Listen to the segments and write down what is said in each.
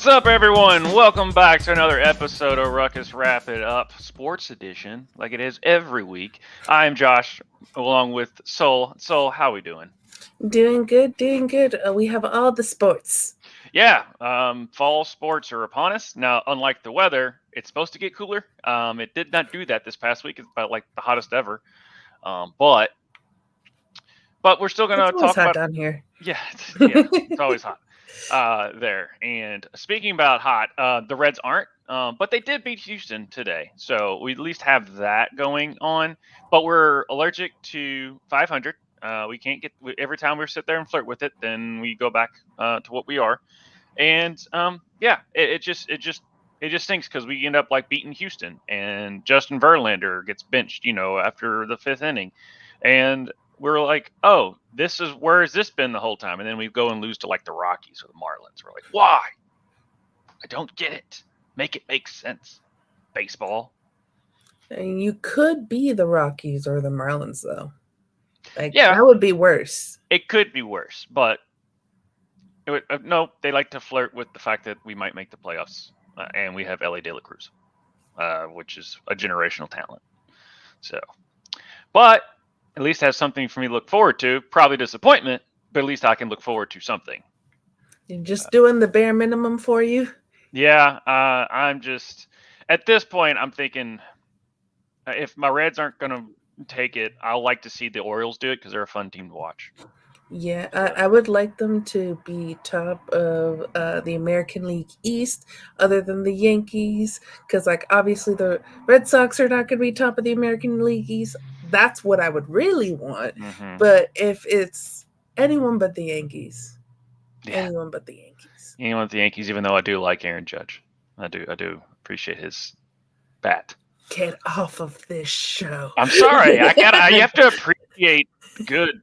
What's up, everyone? Welcome back to another episode of Ruckus Wrap It Up Sports Edition, like it is every week. I'm Josh, along with Sol. Sol, how we doing? Doing good. We have all the sports. Yeah, fall sports are upon us. Now, unlike the weather, it's supposed to get cooler. It did not do that this past week. It's about like the hottest ever. But we're still going to talk hot about down here. Yeah, it's always hot there. And speaking about hot, the Reds aren't, but they did beat Houston today, so we at least have that going on. But we're allergic to 500. We can't get every time we sit there and flirt with it, then we go back to what we are. And it just stinks because we end up like beating Houston, and Justin Verlander gets benched, after the 5th inning, and we're like, oh, where has this been the whole time? And then we go and lose to like the Rockies or the Marlins. We're like, why? I don't get it. Make it make sense. Baseball. And you could be the Rockies or the Marlins, though. Yeah, that would be worse. It could be worse, but no, they like to flirt with the fact that we might make the playoffs, and we have Ellie De La Cruz, which is a generational talent. So, but at least have something for me to look forward to. Probably disappointment, but at least I can look forward to something. You're just doing the bare minimum for you? Yeah, I'm just, at this point, I'm thinking if my Reds aren't going to take it, I'll like to see the Orioles do it because they're a fun team to watch. Yeah, I would like them to be top of the American League East, other than the Yankees, because obviously the Red Sox are not going to be top of the American League East. That's what I would really want. Mm-hmm. But if it's anyone but the Yankees, anyone but the Yankees, even though I do like Aaron Judge, I do appreciate his bat. Get off of this show. I'm sorry. You have to appreciate good.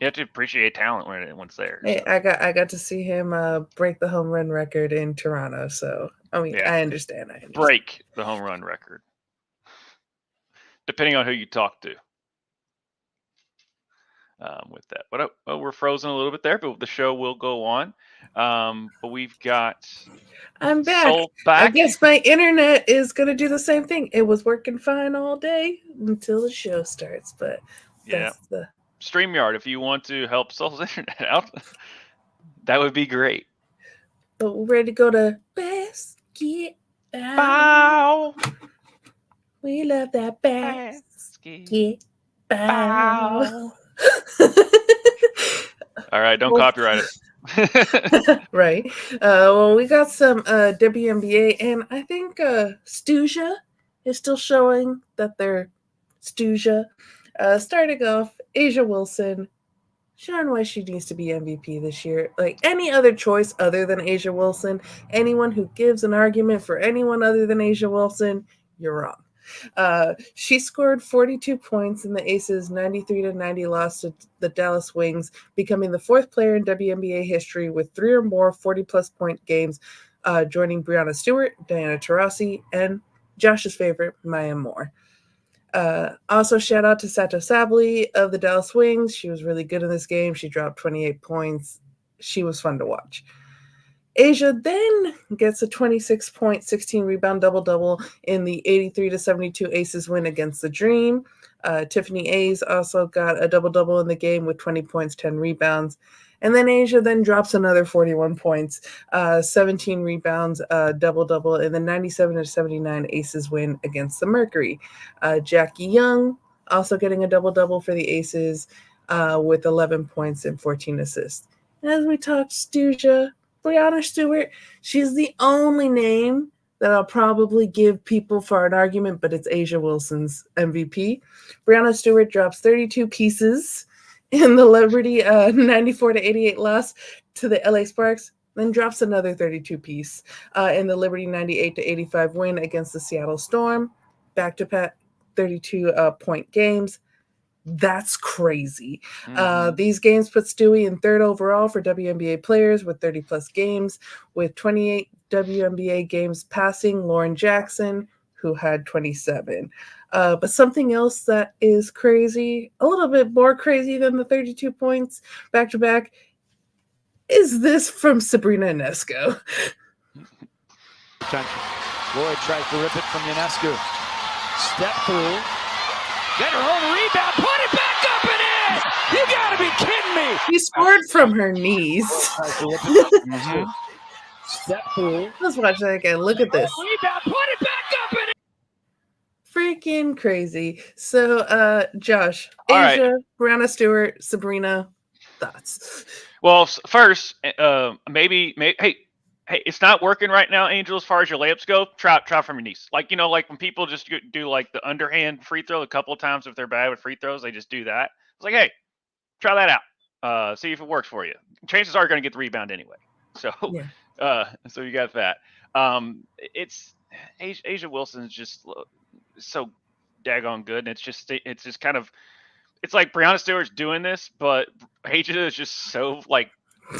You have to appreciate talent when it's there. Hey, so. I got to see him break the home run record in Toronto. So I understand. Break the home run record, depending on who you talk to. With that, but we're frozen a little bit there, but the show will go on. But we've got. I'm back. I guess my internet is gonna do the same thing. It was working fine all day until the show starts, but that's the. StreamYard, if you want to help Soul's internet out, that would be great. But we're ready to go to basketball. We love that basketball. All right, don't copyright it. Right. Well, we got some WNBA, and I think Stuja is still showing that they're Stuja. Starting off, Asia Wilson, showing why she needs to be MVP this year. Like any other choice other than Asia Wilson, anyone who gives an argument for anyone other than Asia Wilson, you're wrong. She scored 42 points in the Aces' 93-90 loss to the Dallas Wings, becoming the 4th player in WNBA history with 3 or more 40-plus point games, joining Breanna Stewart, Diana Taurasi, and Josh's favorite, Maya Moore. Also, shout out to Sato Sabally of the Dallas Wings. She was really good in this game. She dropped 28 points. She was fun to watch. Asia then gets a 26-point, 16-rebound double-double in the 83-72 Aces win against the Dream. Tiffany Hayes also got a double-double in the game with 20 points, 10 rebounds. And then Asia then drops another 41 points, 17 rebounds, double-double in the 97-79 Aces win against the Mercury. Jackie Young also getting a double-double for the Aces with 11 points and 14 assists. And as we talked, Stuja, Breanna Stewart, she's the only name that I'll probably give people for an argument, but it's Asia Wilson's MVP. Breanna Stewart drops 32 pieces in the Liberty 94-88 loss to the LA Sparks, then drops another 32 piece in the Liberty 98-85 win against the Seattle Storm. Back-to-back 32-point games. That's crazy. Mm-hmm. These games put Stewie in 3rd overall for WNBA players with 30-plus games, with 28 WNBA games passing Lauren Jackson, who had 27. But something else that is crazy, a little bit more crazy than the 32 points back-to-back, is this from Sabrina Ionescu? Lloyd tries to rip it from Ionescu. Step through. Get her own rebound. Put it back up and in. You gotta be kidding me. She scored from her knees. Step through. Let's watch that again. Look at this. Rebound. Put it back up and in. Freaking crazy. So, Josh, All Asia, right. Brianna Stewart, Sabrina, thoughts? Well, first, maybe, hey, it's not working right now, Angel. As far as your layups go, try from your knees. Like like when people just do like the underhand free throw a couple of times if they're bad with free throws, they just do that. It's like, hey, try that out. See if it works for you. Chances are you're going to get the rebound anyway. So, Yeah. So you got that. It's Asia Wilson is just so daggone good, and it's just kind of. It's like Brianna Stewart's doing this, but Asia is just so like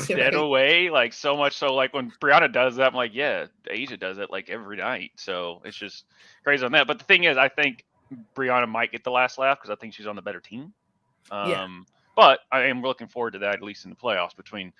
dead away, like so much so like when Brianna does that, I'm like, yeah, Asia does it like every night. So it's just crazy on that. But the thing is, I think Brianna might get the last laugh because I think she's on the better team. But I am looking forward to that, at least in the playoffs between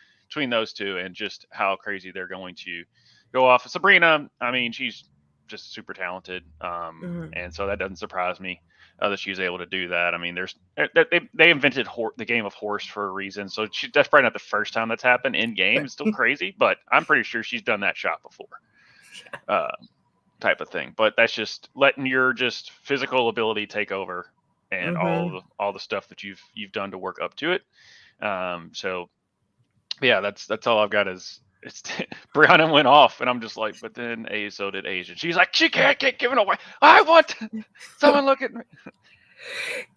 those two, and just how crazy they're going to go off. Sabrina, I mean, she's just super talented, and so that doesn't surprise me that she's able to do that. I mean, they invented the game of horse for a reason, so that's probably not the first time that's happened in game. It's still crazy, but I'm pretty sure she's done that shot before, type of thing. But that's just letting your just physical ability take over, and all the stuff that you've done to work up to it. So yeah, that's all I've got is. Brianna went off, and I'm just like, but then so did Asia. She's like, she can't get given away. I want someone look at me.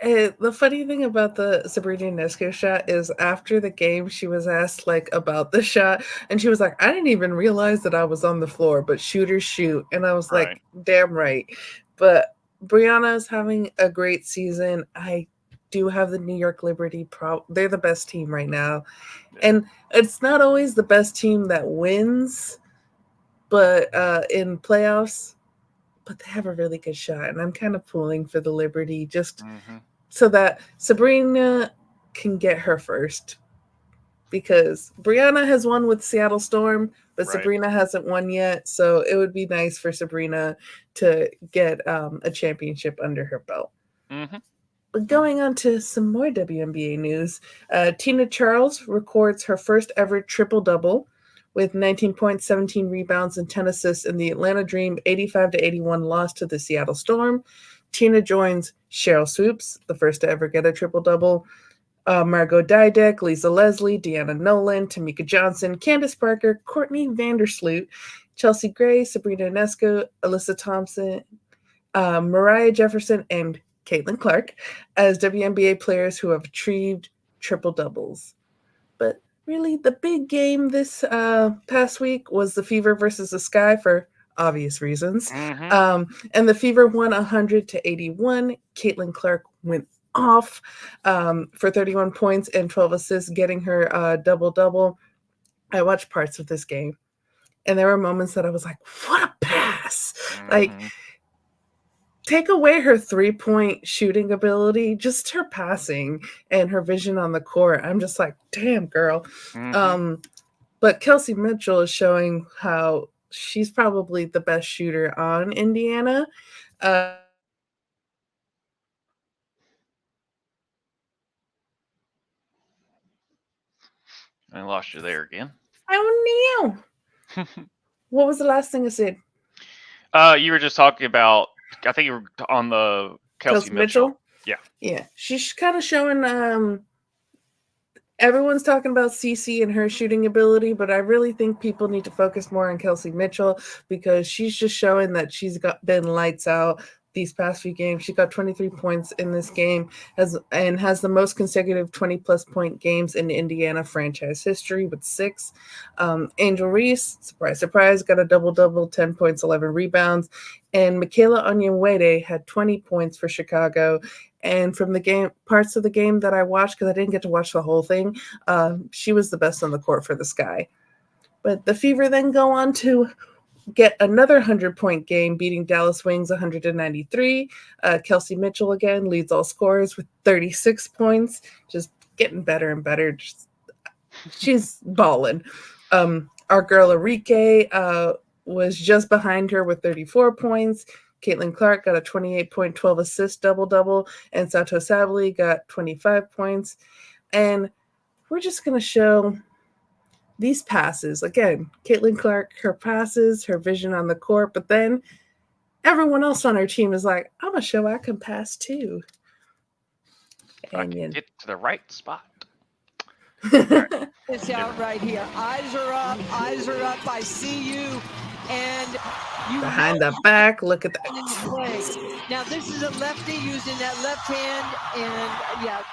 The funny thing about the Sabrina Ionescu shot is after the game, she was asked like about the shot, and she was like, I didn't even realize that I was on the floor, but shooters shoot. And I was like, damn right. But Brianna's having a great season. I do have the New York Liberty. They're the best team right now. And it's not always the best team that wins, but in playoffs, but they have a really good shot. And I'm kind of pulling for the Liberty just so that Sabrina can get her first. Because Brianna has won with Seattle Storm, but Sabrina hasn't won yet. So it would be nice for Sabrina to get a championship under her belt. But going on to some more WNBA news, Tina Charles records her first ever triple-double with 19 points, 17 rebounds, and 10 assists in the Atlanta Dream 85-81 loss to the Seattle Storm. Tina joins Cheryl Swoops, the first to ever get a triple-double, Margot Dydek, Lisa Leslie, Deanna Nolan, Tamika Johnson, Candace Parker, Courtney Vandersloot, Chelsea Gray, Sabrina Ionescu, Alyssa Thompson, Mariah Jefferson, and Caitlin Clark as WNBA players who have achieved triple-doubles. But really, the big game this past week was the Fever versus the Sky for obvious reasons. And the Fever won 100-81. Caitlin Clark went off for 31 points and 12 assists, getting her double-double. I watched parts of this game, and there were moments that I was like, what a pass! Like, take away her 3-point shooting ability, just her passing and her vision on the court. I'm just like, damn, girl. But Kelsey Mitchell is showing how she's probably the best shooter on Indiana. I lost you there again. Oh, no. What was the last thing I said? You were just talking about, I think you were on the Kelsey Mitchell. Yeah. She's kind of showing, everyone's talking about CC and her shooting ability, but I really think people need to focus more on Kelsey Mitchell because she's just showing that she's been lights out these past few games. She got 23 points in this game and has the most consecutive 20-plus point games in Indiana franchise history with 6. Angel Reese, surprise, surprise, got a double-double, 10 points, 11 rebounds. And Michaela Onyenwere had 20 points for Chicago. And from the game, parts of the game that I watched, because I didn't get to watch the whole thing, she was the best on the court for the Sky. But the Fever then go on to get another 100-point game, beating Dallas Wings 193. Kelsey Mitchell again leads all scorers with 36 points, just getting better and better. she's balling. Our girl Enrique was just behind her with 34 points. Caitlin Clark got a 28-point, 12-assist double-double, and Sato Sabali got 25 points. And we're just going to show these passes. Again, Caitlin Clark, her passes, her vision on the court, but then everyone else on her team is like, I'm going to show I can pass too. I can get to the right spot. It's out right here. Eyes are up. Eyes are up. I see you. And you behind the back. Look at that. Now, this is a lefty using that left hand. And, yeah,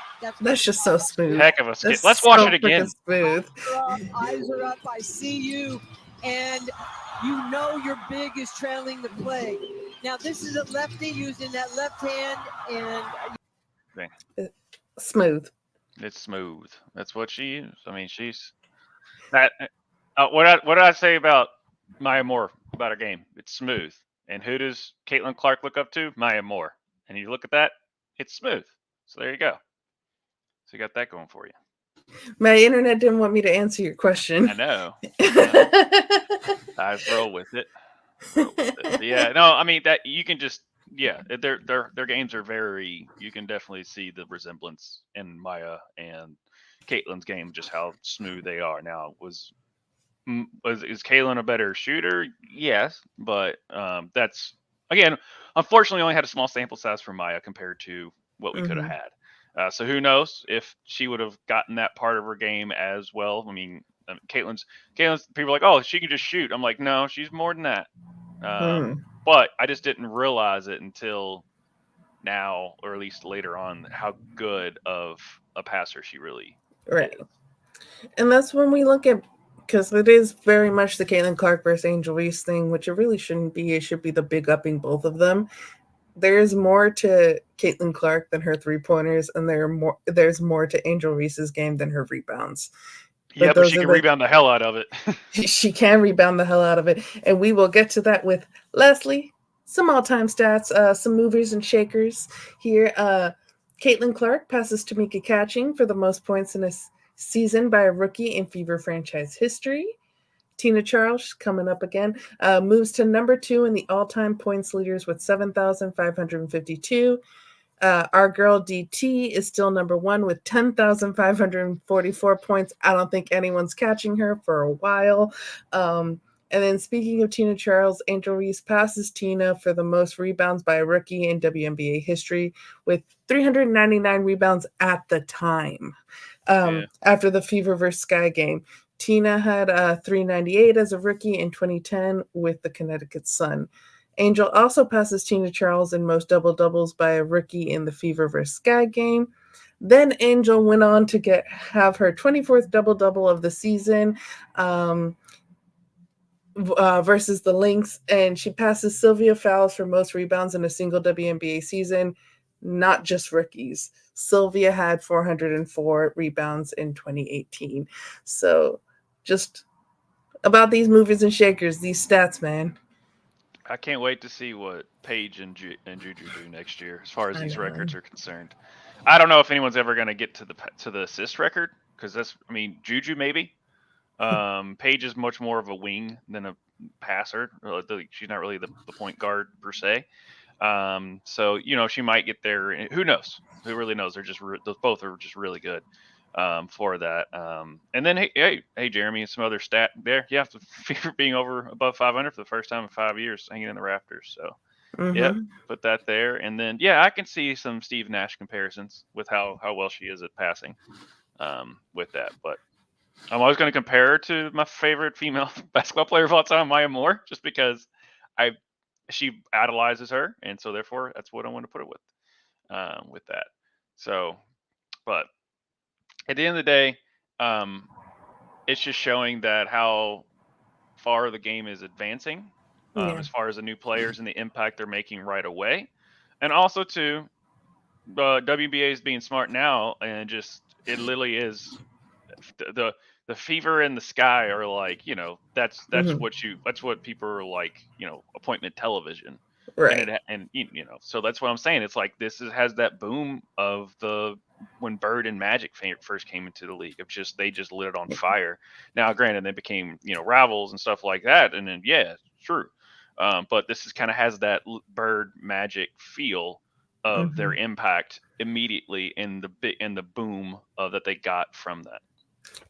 that's just so smooth. Heck of a skit. Let's watch it again. Smooth. Eyes are up. I see you. And you know your big is trailing the play. Now, this is a lefty using that left hand. And smooth. It's smooth. That's what she is. I mean, she's that. What did I say about Maya Moore about her game? It's smooth. And who does Caitlin Clark look up to? Maya Moore. And you look at that, it's smooth. So there you go. So you got that going for you. My internet didn't want me to answer your question. I know. I roll with it. Yeah. No, I mean that you can just. Yeah, their games are very. You can definitely see the resemblance in Maya and Caitlin's game, just how smooth they are. Now, is Caitlin a better shooter? Yes, but that's again, unfortunately, only had a small sample size for Maya compared to what we could have had. So who knows if she would have gotten that part of her game as well? I mean, Caitlin's people are like, oh, she can just shoot. I'm like, no, she's more than that. But I just didn't realize it until now, or at least later on, how good of a passer she really is. And that's when we look at, because it is very much the Caitlin Clark versus Angel Reese thing, which it really shouldn't be. It should be the big upping both of them. There's more to Caitlin Clark than her three-pointers, and there's more to Angel Reese's game than her rebounds. But she can rebound the hell out of it. She can rebound the hell out of it. And we will get to that with Leslie. Some all-time stats, some movers and shakers here. Caitlin Clark passes Tamika Catching for the most points in a season by a rookie in Fever franchise history. Tina Charles, coming up again, moves to number 2 in the all-time points leaders with 7,552. Our girl DT is still number 1 with 10,544 points. I don't think anyone's catching her for a while. And then speaking of Tina Charles, Angel Reese passes Tina for the most rebounds by a rookie in WNBA history with 399 rebounds at the time. After the Fever vs. Sky game, Tina had 398 as a rookie in 2010 with the Connecticut Sun. Angel also passes Tina Charles in most double-doubles by a rookie in the Fever vs. Sky game. Then Angel went on to have her 24th double-double of the season versus the Lynx, and she passes Sylvia Fowles for most rebounds in a single WNBA season, not just rookies. Sylvia had 404 rebounds in 2018. So just about these movers and shakers, these stats, man. I can't wait to see what Paige and Juju do next year as far as these records are concerned. I don't know if anyone's ever going to get to the assist record, because Juju maybe. Paige is much more of a wing than a passer. She's not really the point guard per se. So she might get there. Who knows? Who really knows? Those both are just really good for that. And then hey, Jeremy, some other stat there. Yeah, the Fever being above 500 for the first time in 5 years, hanging in the rafters. So put that there. And then I can see some Steve Nash comparisons with how well she is at passing with that. But I'm always going to compare her to my favorite female basketball player of all time, Maya Moore, just because she idolizes her, and so therefore that's what I want to put it with that. So, but at the end of the day, it's just showing that how far the game is advancing as far as the new players and the impact they're making right away, and also too, WNBA is being smart now, and it literally is the Fever and the Sky are like, that's what people are like, appointment television, right? And so that's what I'm saying. It's like has that boom of the when Bird and Magic first came into the league. Of just they just lit it on fire. Now, granted, they became rivals and stuff like that, and then yeah, true. But this is kind of has that Bird Magic feel of their impact immediately in the boom that they got from that.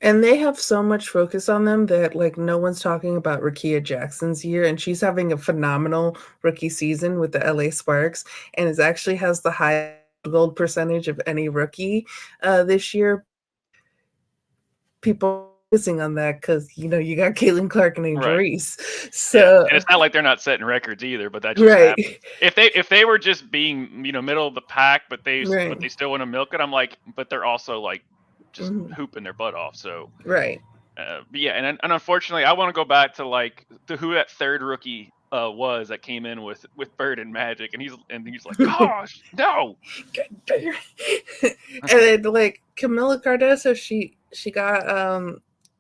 And they have so much focus on them that like no one's talking about Rakia Jackson's year, and she's having a phenomenal rookie season with the LA Sparks, and it actually has the highest gold percentage of any rookie this year. People focusing on that because you got Caitlin Clark and Angel Reese. So and it's not like they're not setting records either, but that just happens. If they were just being middle of the pack, but they still want to milk it, I'm like, but they're also like just hooping their butt off. So right. But yeah, and unfortunately, I want to go back to like who that third rookie was that came in with Bird and Magic, and he's like, gosh, no. And then like Camila Cardoso, she got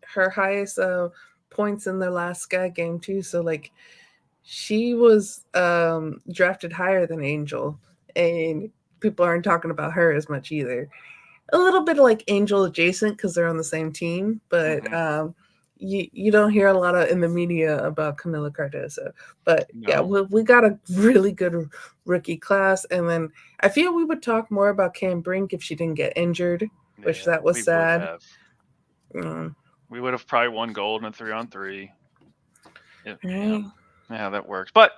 her highest points in their last Sky game too. So like she was drafted higher than Angel, and people aren't talking about her as much either. A little bit like Angel adjacent because they're on the same team, but you don't hear a lot in the media about Camila Cardoso. But yeah, we got a really good rookie class, and then I feel we would talk more about Cam Brink if she didn't get injured, which that was sad. We would have probably won gold in a 3-on-3. Yeah, that works. But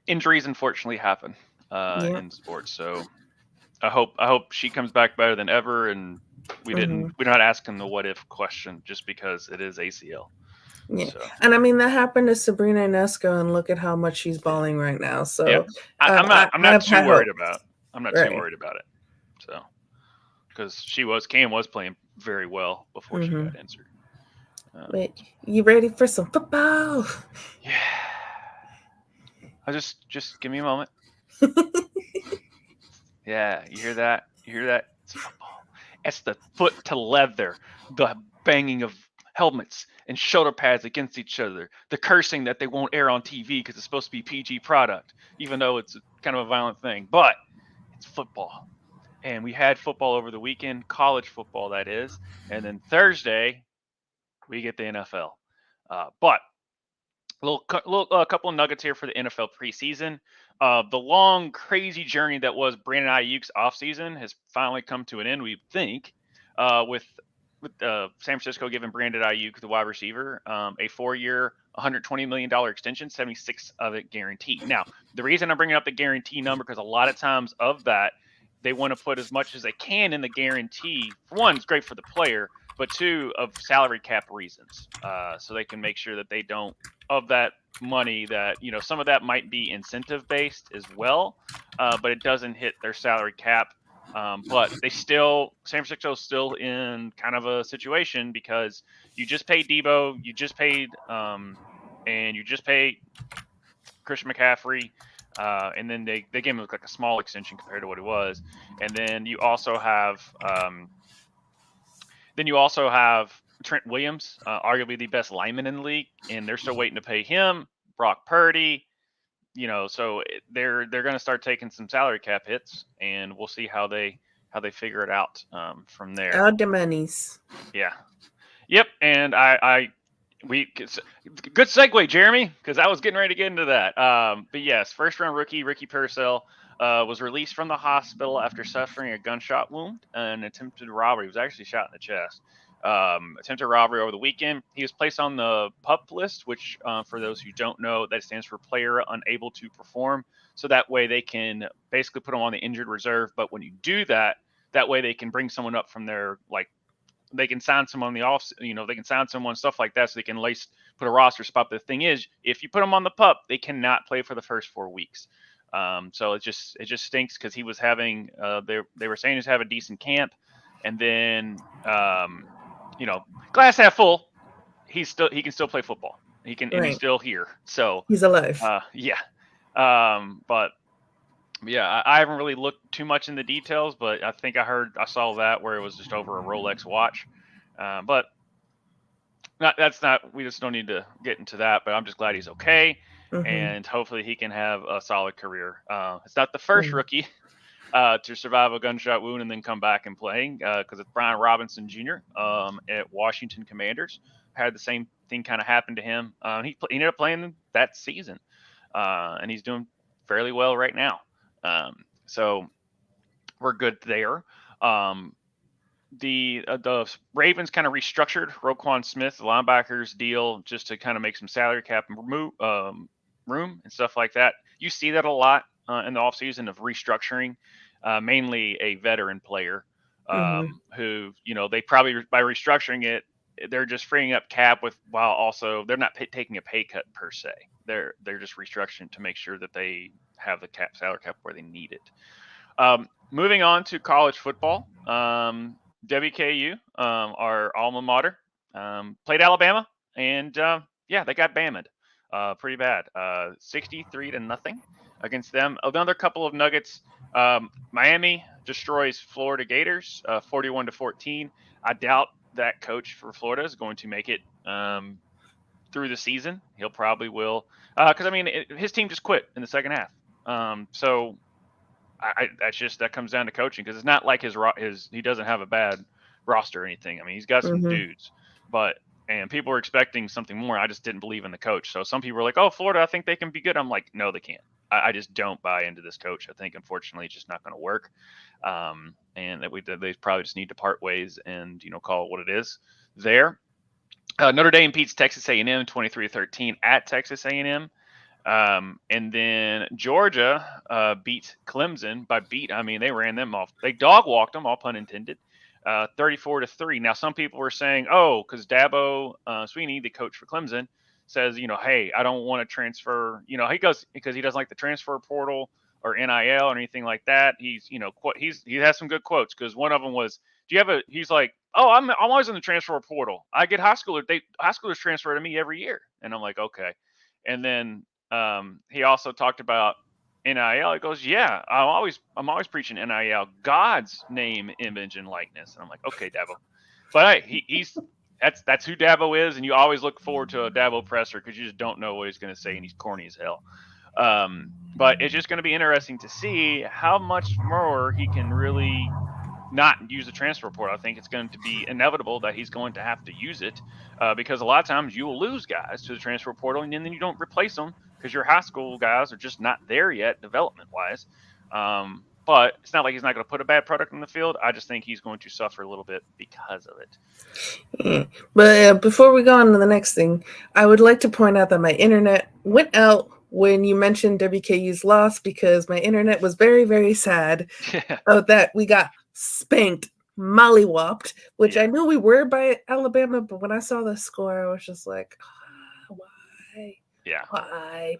injuries unfortunately happen in sports, so I hope she comes back better than ever, and we're not asking the what if question just because it is ACL. Yeah, so. And I mean that happened to Sabrina Ionesco, and look at how much she's balling right now. So I'm not too worried about it. So because Cam was playing very well before she got injured. Wait, you ready for some football? Yeah. I just give me a moment. Yeah, you hear that? It's football. It's the foot to leather, the banging of helmets and shoulder pads against each other, the cursing that they won't air on TV because it's supposed to be PG product, even though it's kind of a violent thing. But it's football. And we had football over the weekend, college football that is. And then Thursday, we get the NFL. But a couple of nuggets here for the NFL preseason. The long, crazy journey that was Brandon Ayuk's offseason has finally come to an end, we think, with San Francisco giving Brandon Ayuk, the wide receiver, a 4-year, $120 million extension, 76 of it guaranteed. Now, the reason I'm bringing up the guarantee number, because a lot of times of that, they want to put as much as they can in the guarantee. For one, it's great for the player, but two, of salary cap reasons. So they can make sure that they don't, of that money that, some of that might be incentive based as well, but it doesn't hit their salary cap. But San Francisco's still in kind of a situation because you just paid Debo, you just paid, and you just paid Christian McCaffrey, and then they gave him like a small extension compared to what it was, and then you also have Trent Williams, arguably the best lineman in the league, and they're still waiting to pay him. Brock Purdy, so they're going to start taking some salary cap hits, and we'll see how they figure it out from there. Out the monies. Yeah. Yep. And good segue, Jeremy, because I was getting ready to get into that. But yes, first round rookie Ricky Purcell was released from the hospital after suffering a gunshot wound and attempted robbery. He was actually shot in the chest. Attempted robbery over the weekend. He was placed on the PUP list, which for those who don't know, that stands for player unable to perform. So that way they can basically put him on the injured reserve. But when you do that way they can bring someone up from their, like, they can sign someone on the off, they can sign someone, stuff like that, so they can at least put a roster spot. But the thing is, if you put them on the PUP, they cannot play for the first 4 weeks. So it just stinks because he was having they were saying he was having a decent camp, and then glass half full, he can still play football. He can, and he's still here. So he's alive. Yeah. But yeah, I haven't really looked too much in the details, but I think I saw that where it was just over a Rolex watch. But we just don't need to get into that, but I'm just glad he's okay. And hopefully he can have a solid career. It's not the first rookie to survive a gunshot wound and then come back and playing because it's Brian Robinson Jr. At Washington Commanders. Had the same thing kind of happen to him. He ended up playing that season, and he's doing fairly well right now. So we're good there. The Ravens kind of restructured Roquan Smith, the linebackers deal, just to kind of make some salary cap room and stuff like that. You see that a lot in the offseason of restructuring, mainly a veteran player who, they probably, by restructuring it, they're just freeing up cap while also they're not taking a pay cut per se. They're just restructuring to make sure that they have the salary cap where they need it. Moving on to college football, WKU, our alma mater, played Alabama, and they got bammed pretty bad, 63-0 against them. Another couple of nuggets. Miami destroys Florida Gators, 41-14. I doubt that coach for Florida is going to make it through the season. He'll probably will, because his team just quit in the second half. So that comes down to coaching, because it's not like he doesn't have a bad roster or anything. He's got some dudes, and people were expecting something more. I just didn't believe in the coach. So some people were like, "Oh, Florida, I think they can be good." I'm like, no, they can't. I just don't buy into this coach. I think, unfortunately, it's just not going to work. And that they probably just need to part ways and call it what it is. There, Notre Dame beats Texas A&M 23-13 at Texas A&M. And then Georgia beat Clemson by they ran them off. They dog walked them, all pun intended, 34-3. Now, some people were saying, because Dabo Swinney, the coach for Clemson, says, hey, I don't want to transfer. He goes because he doesn't like the transfer portal or NIL or anything like that. He has some good quotes, because one of them was, he's like, I'm always in the transfer portal. I get high schoolers transfer to me every year. And I'm like, okay. And then he also talked about NIL. He goes, yeah, I'm always preaching NIL, God's name, image, and likeness. And I'm like, okay, Dabo. But hey, that's who Dabo is, and you always look forward to a Dabo presser because you just don't know what he's going to say, and he's corny as hell. But it's just going to be interesting to see how much more he can really not use the transfer portal. I think it's going to be inevitable that he's going to have to use it because a lot of times you will lose guys to the transfer portal, and then you don't replace them because your high school guys are just not there yet development-wise. But it's not like he's not going to put a bad product on the field. I just think he's going to suffer a little bit because of it. Yeah. But before we go on to the next thing, I would like to point out that my internet went out when you mentioned WKU's loss, because my internet was very, very sad that we got spanked, mollywopped, which I knew we were by Alabama, but when I saw the score, I was just like, why? Yeah. Why?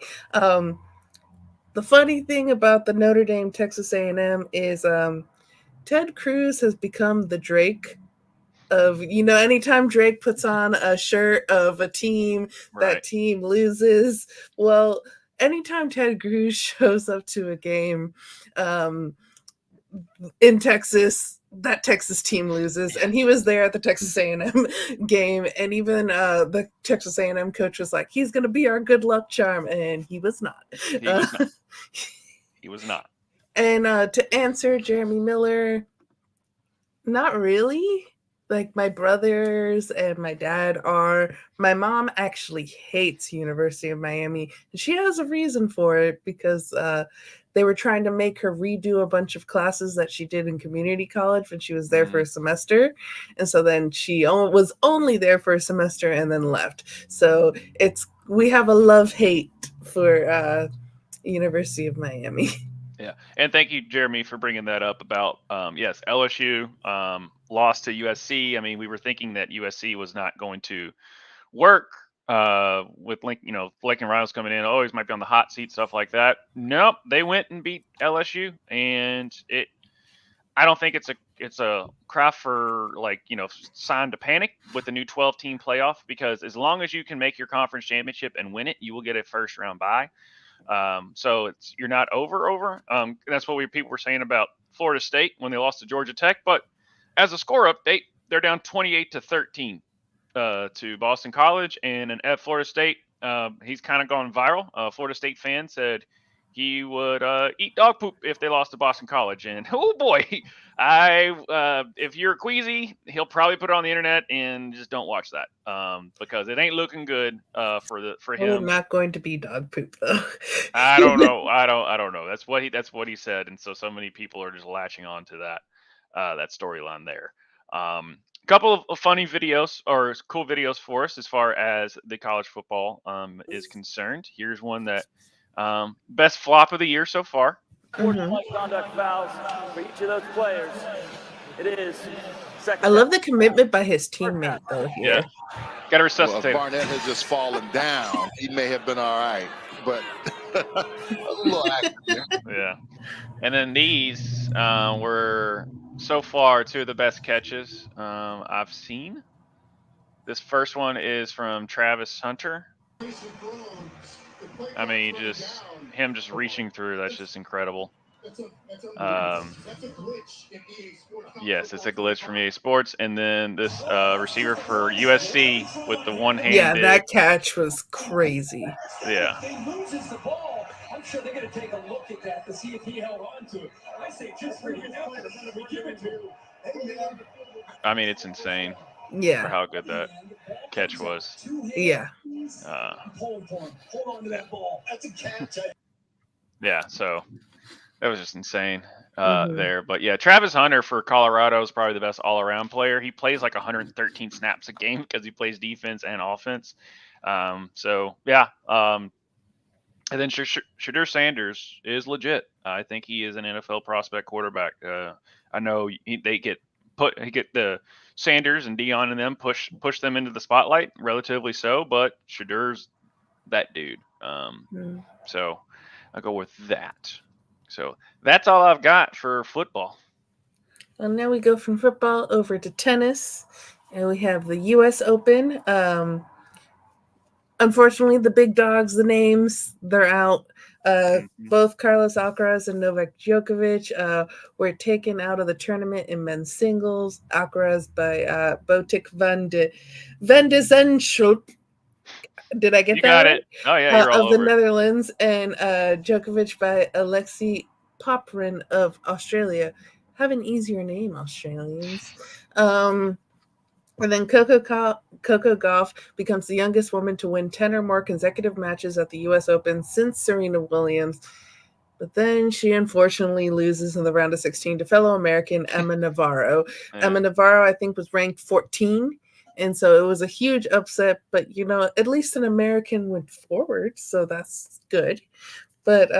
The funny thing about the Notre Dame Texas A&M is Ted Cruz has become the Drake of, anytime Drake puts on a shirt of a team, that team loses. Well, anytime Ted Cruz shows up to a game in Texas, that Texas team loses. And he was there at the Texas A&M game, and even the Texas A&M coach was like, he's going to be our good luck charm, and he was not. He was not. And to answer Jeremy Miller, not really. Like, my brothers and my dad are. My mom actually hates University of Miami, and she has a reason for it, because they were trying to make her redo a bunch of classes that she did in community college when she was there for a semester. And so then she was only there for a semester and then left. So we have a love-hate for University of Miami. Yeah. And thank you, Jeremy, for bringing that up about, yes, LSU lost to USC. We were thinking that USC was not going to work with Lincoln Riley's coming in. Always might be on the hot seat, stuff like that. Nope. They went and beat LSU, and I don't think it's a cry for sign to panic with the new 12-team playoff, because as long as you can make your conference championship and win it, you will get a first round bye. So you're not over. That's what people were saying about Florida State when they lost to Georgia Tech. But as a score update, they're down 28-13 to Boston College. And at Florida State, he's kind of gone viral. Florida State fan said he would eat dog poop if they lost to Boston College. And oh boy, if you're queasy, he'll probably put it on the internet, and just don't watch that because it ain't looking good for Probably him. not going to be dog poop though. I don't know. I don't know. That's what he said, and so many people are just latching on to that storyline there. Couple of funny videos or cool videos for us as far as the college football is concerned. Here's one that best flop of the year so far. Conduct fouls for each of those players. It is second. I love the commitment by his teammate though here. Yeah. Got to resuscitate. Well, if Barnett had just fallen down, he may have been all right, but a little accident. Yeah. And then these were so far two of the best catches I've seen. This first one is from Travis Hunter. I mean, him just reaching through, that's just incredible. Yes, it's a glitch from EA Sports. And then this receiver for USC with the one-handed. Yeah, that catch was crazy. Yeah. I'm sure they're going to take a look at that to see if he held on to it. I say just for you now, they're going to be given to. I mean, it's insane. Yeah. For how good that catch was. Yeah. Hold on to that ball. That's a catch. Yeah, so that was just insane there. But yeah, Travis Hunter for Colorado is probably the best all-around player. He plays like 113 snaps a game because he plays defense and offense. So yeah. And then Shedeur Sanders is legit. I think he is an NFL prospect quarterback. I know they get the Sanders and Dion and them push them into the spotlight, relatively so, but Shedeur's that dude. So I'll go with that. So that's all I've got for football. Well, now we go from football over to tennis, and we have the U.S. Open. Unfortunately, the big dogs, the names, they're out. Both Carlos Alcaraz and Novak Djokovic were taken out of the tournament in men's singles. Alcaraz by Botic van de Zandschulp. Did I get You that? got it. Oh yeah, you're all of the over it. Netherlands, and Djokovic by Alexei Popyrin of Australia. Have an easier name, Australians. And then Coco Gauff becomes the youngest woman to win 10 or more consecutive matches at the U.S. Open since Serena Williams. But then she unfortunately loses in the round of 16 to fellow American Emma Navarro. Yeah. Emma Navarro, I think, was ranked 14. And so it was a huge upset. But, at least an American went forward. So that's good. But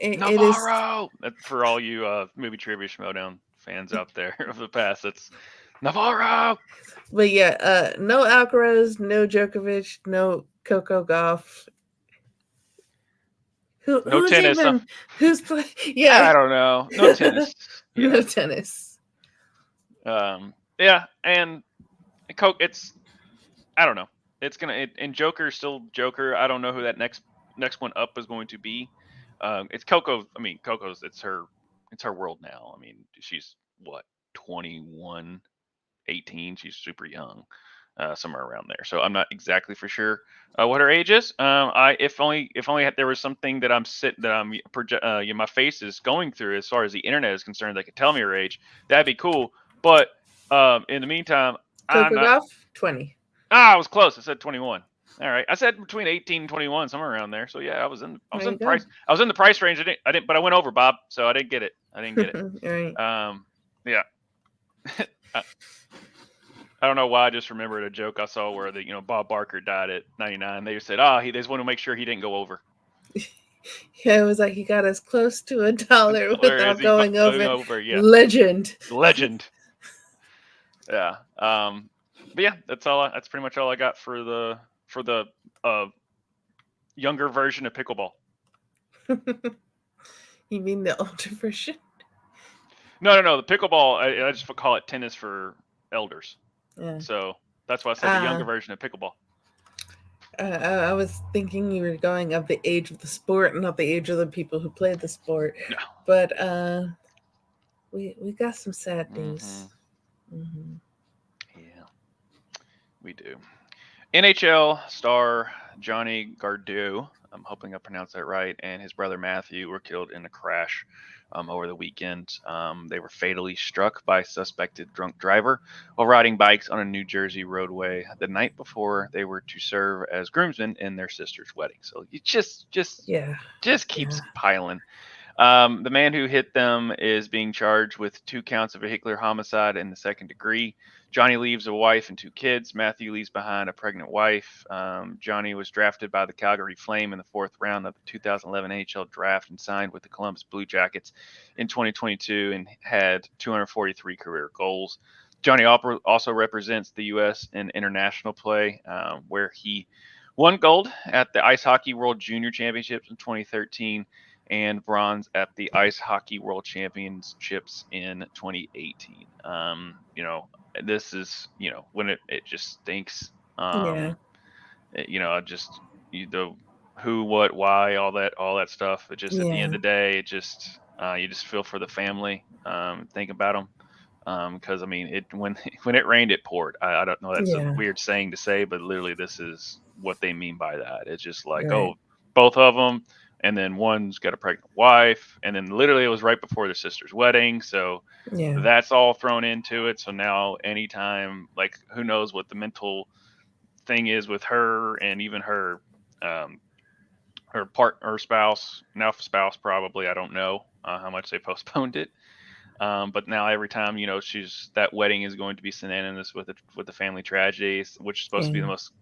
Navarro! That's for all you movie trivia Schmodown fans out there of the past. It's Navarro! But yeah, no Alcaraz, no Djokovic, no Coco Gauff. No tennis. Who's playing? Yeah, I don't know. No tennis. Yeah. No tennis. Yeah, and it's I don't know. It's and Joker's still Joker. I don't know who that next one up is going to be. It's Coco. I mean, Coco's. It's her world now. I mean, she's what, 21, 18. She's super young, somewhere around there. So I'm not exactly for sure what her age is. If only there was something that my face is going through as far as the internet is concerned that could tell me her age. That'd be cool. But in the meantime, Coco Gauff, 20. I was close. I said 21. All right, I said between 18 and 21, somewhere around there. So yeah, I was in the price range. But I went over, Bob. So I didn't get it. All right. Yeah. I don't know why. I just remembered a joke I saw where Bob Barker died at 99. They said, they just want to make sure he didn't go over. Yeah, it was like he got as close to $1 without going over. Yeah. Legend. Yeah. But yeah, that's pretty much all I got for the younger version of pickleball. You mean the older version? No. The pickleball, I just call it tennis for elders. Yeah. So that's why I said the younger version of pickleball. I was thinking you were going of the age of the sport, not the age of the people who played the sport. No. But we got some sad news. Yeah, we do. NHL star Johnny Gardeau, I'm hoping I pronounced that right, and his brother Matthew were killed in a crash over the weekend. They were fatally struck by a suspected drunk driver while riding bikes on a New Jersey roadway the night before they were to serve as groomsmen in their sister's wedding. So it Yeah. just keeps piling. The man who hit them is being charged with 2 counts of vehicular homicide in the second degree. Johnny leaves a wife and 2 kids. Matthew leaves behind a pregnant wife. Johnny was drafted by the Calgary Flame in the 4th round of the 2011 NHL draft and signed with the Columbus Blue Jackets in 2022 and had 243 career goals. Johnny also represents the U.S. in international play, where he won gold at the Ice Hockey World Junior Championships in 2013 and bronze at the Ice Hockey World Championships in 2018. This is, when it just stinks. Yeah. Just the who, what, why, all that stuff. It just, at the end Yeah. of the day, it just, you just feel for the family, think about them. Because I mean, when it rained, it poured. I don't know. That's a Yeah. weird saying to say, but literally, this is what they mean by that. It's just like, Right. oh, both of them, and then one's got a pregnant wife, and then literally it was right before their sister's wedding, so Yeah. that's all thrown into it. So now, anytime, like, who knows what the mental thing is with her, and even um, her spouse, now spouse probably. I don't know how much they postponed it. But now every time, that wedding is going to be synonymous with the family tragedies, which is supposed to be the Yeah. most,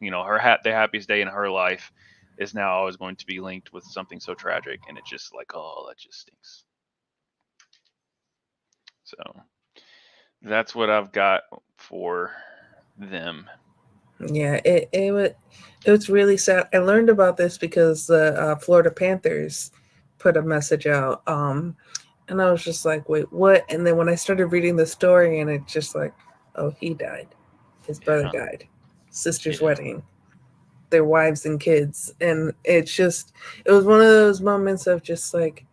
the happiest day in her life, is now always going to be linked with something so tragic, and it's just like, oh, that just stinks. So that's what I've got for them. Yeah, it was really sad. I learned about this because the Florida Panthers put a message out, and I was just like, "Wait, what?" And then when I started reading the story, and it's just like, "Oh, he died. His brother Yeah, died. Sister's yeah, wedding. Their wives and kids." And it was one of those moments of just like,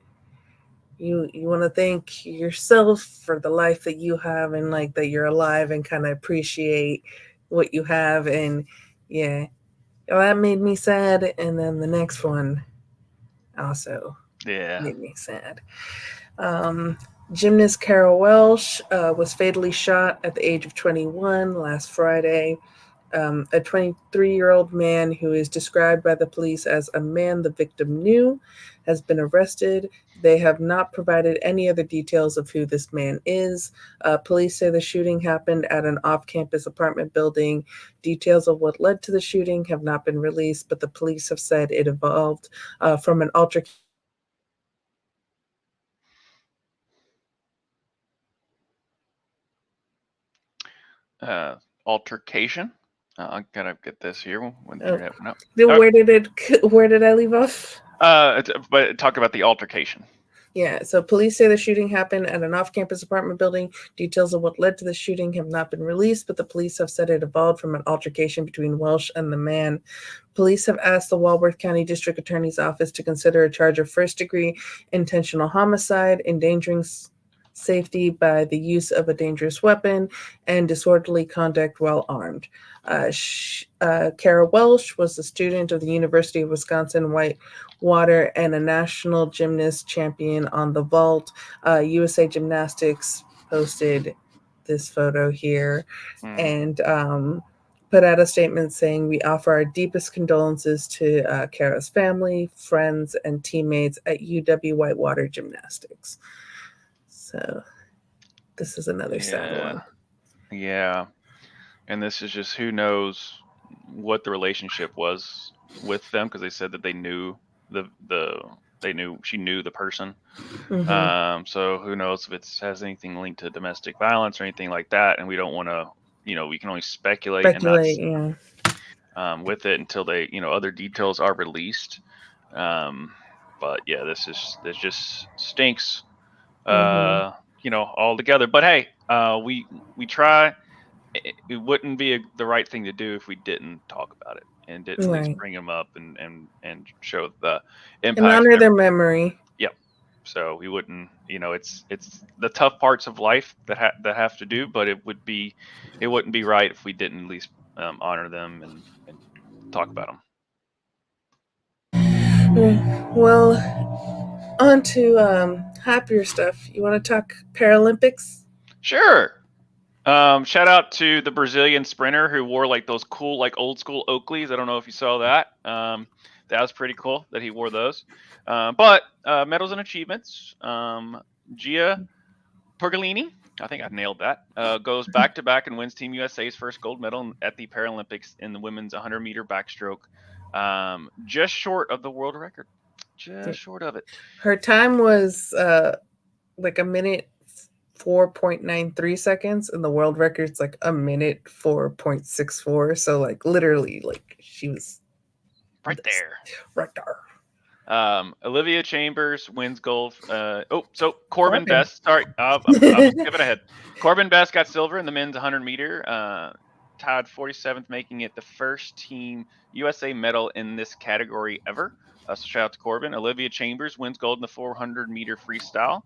you want to thank yourself for the life that you have, and like that you're alive, and kind of appreciate what you have. And yeah, that made me sad. And then the next one also yeah. made me sad. um, Gymnast Carol Welsh was fatally shot at the age of 21 last Friday. A 23-year-old man who is described by the police as a man the victim knew has been arrested. They have not provided any other details of who this man is. Police say the shooting happened at an off-campus apartment building. Details of what led to the shooting have not been released, but the police have said it evolved from an altercation. Altercation. I gotta get this here. When Oh, no. where did I leave off? But talk about the altercation. Yeah, so police say the shooting happened at an off campus apartment building. Details of what led to the shooting have not been released, but the police have said it evolved from an altercation between Welsh and the man. Police have asked the Walworth County District Attorney's Office to consider a charge of first-degree intentional homicide, endangering safety by the use of a dangerous weapon, and disorderly conduct while armed. Kara Welsh was a student of the University of Wisconsin Whitewater and a national gymnast champion on the vault. USA Gymnastics posted this photo here and put out a statement saying, "We offer our deepest condolences to Kara's family, friends, and teammates at UW Whitewater Gymnastics." So this is another sad one. Yeah. And this is just, who knows what the relationship was with them, because they said that they knew she knew the person. Mm-hmm. So who knows if it has anything linked to domestic violence or anything like that, and we don't want to, we can only speculate and not Yeah. with it until they, other details are released. But yeah, this just stinks. All together. But hey, we try. It wouldn't be the right thing to do if we didn't talk about it and didn't at least Right. bring them up and show the And impact. honor their memory. Yep. So we wouldn't, it's the tough parts of life that have to do, but it wouldn't be right if we didn't at least honor them and talk about them. Well, on to happier stuff. You want to talk Paralympics? Sure. Shout out to the Brazilian sprinter who wore like those cool, like old school Oakleys. I don't know if you saw that. That was pretty cool that he wore those. But medals and achievements. Gia Pergolini, I think I nailed that, goes back to back and wins Team USA's first gold medal at the Paralympics in the women's 100-meter backstroke, just short of the world record. Just short of it. Her time was like a minute 4.93 seconds, and the world record's like a minute 4.64. So like literally, like she was right there. Right there. Olivia Chambers wins gold. So Corbin Best. Sorry, I'm skipping ahead. Corbin Best got silver in the men's 100-meter. Tied 47th, making it the first Team USA medal in this category ever. So shout out to Corbin. Olivia Chambers wins gold in the 400-meter freestyle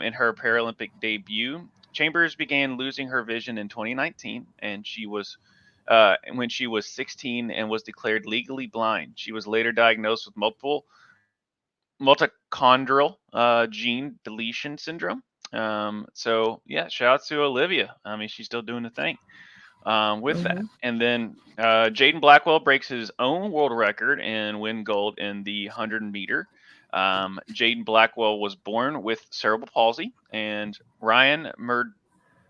in her Paralympic debut. Chambers began losing her vision in 2019, and she was when she was 16 and was declared legally blind. She was later diagnosed with mitochondrial gene deletion syndrome. So yeah, shout out to Olivia. I mean, she's still doing the thing with that. And then Jaden Blackwell breaks his own world record and win gold in the 100-meter. Jaden Blackwell was born with cerebral palsy, and Ryan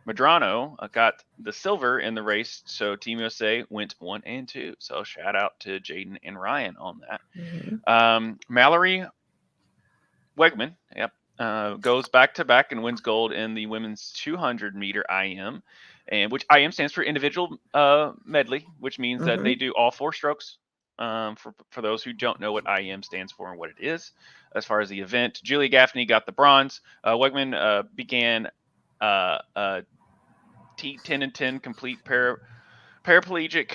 Medrano got the silver in the race. So Team USA went 1 and 2. So shout out to Jaden and Ryan on that. Mallory Wegman, goes back to back and wins gold in the women's 200-meter IM, and which IM stands for individual medley, which means that they do all 4 strokes. For those who don't know what IM stands for and what it is, as far as the event, Julia Gaffney got the bronze. Wegman began T10 and 10 complete paraplegic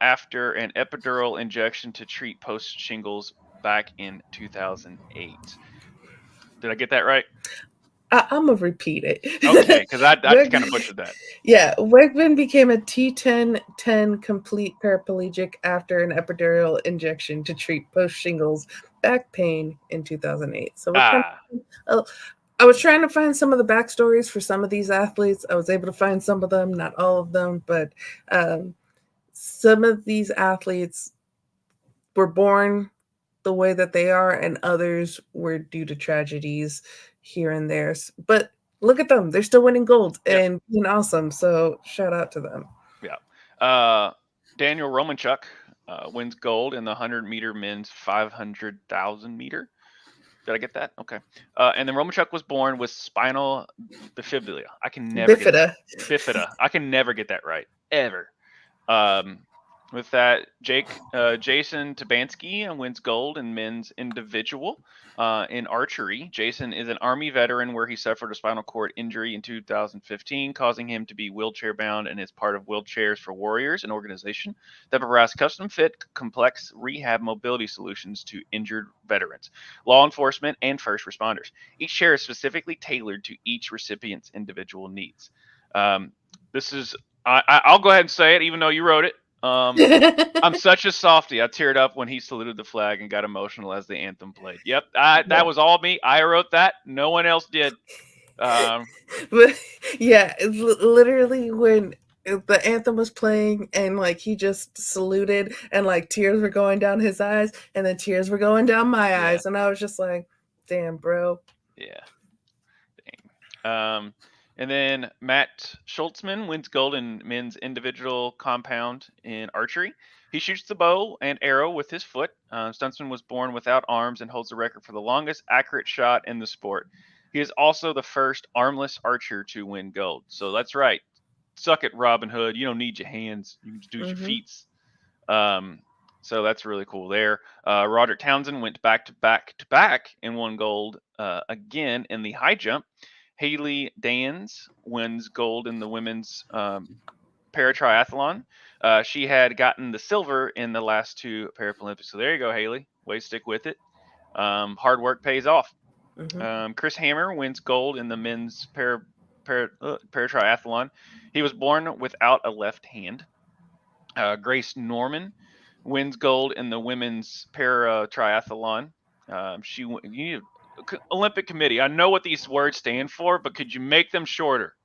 after an epidural injection to treat post shingles back in 2008. Did I get that right? I'm gonna repeat it. Okay, because I kind of butchered that. Yeah, Wegman became a T10-10 complete paraplegic after an epidural injection to treat post shingles back pain in 2008. So I was trying to find some of the backstories for some of these athletes. I was able to find some of them, not all of them, but some of these athletes were born the way that they are, and others were due to tragedies here and there. But look at them. They're still winning gold and being awesome. So shout out to them. Yeah. Daniel Romanchuk wins gold in the 100-meter men's 500,000 meter. Did I get that? Okay. And then Romanchuk was born with spinal bifida. I can never get that. Bifida. I can never get that right. Ever. With that, Jason Tabansky wins gold in men's individual in archery. Jason is an Army veteran where he suffered a spinal cord injury in 2015, causing him to be wheelchair bound, and is part of Wheelchairs for Warriors, an organization that provides custom fit, complex rehab mobility solutions to injured veterans, law enforcement, and first responders. Each chair is specifically tailored to each recipient's individual needs. This is, I'll go ahead and say it, even though you wrote it. I'm such a softie. I teared up when he saluted the flag and got emotional as the anthem played. Yep, that was all me. I wrote that. No one else did. But yeah, literally when the anthem was playing and like he just saluted and like tears were going down his eyes and then tears were going down my eyes, and I was just like, damn, bro. Yeah. Dang. And then Matt Schultzman wins gold in men's individual compound in archery. He shoots the bow and arrow with his foot. Stuntsman was born without arms and holds the record for the longest accurate shot in the sport. He is also the first armless archer to win gold. So that's right. Suck it, Robin Hood. You don't need your hands. You can just do your feets. So that's really cool there. Roderick Townsend went back to back and won gold again in the high jump. Haley Dans wins gold in the women's para-triathlon. She had gotten the silver in the last 2 Paralympics. So there you go, Haley. Way to stick with it. Hard work pays off. Chris Hammer wins gold in the men's para-triathlon. He was born without a left hand. Grace Norman wins gold in the women's para triathlon. You need Olympic Committee. I know what these words stand for, but could you make them shorter?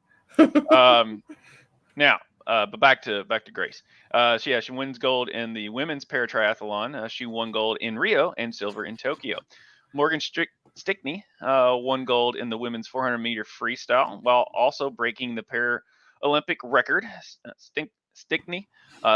Now, but back to Grace. She wins gold in the women's para triathlon. She won gold in Rio and silver in Tokyo. Morgan Stickney won gold in the women's 400-meter freestyle, while also breaking the Paralympic record. Stickney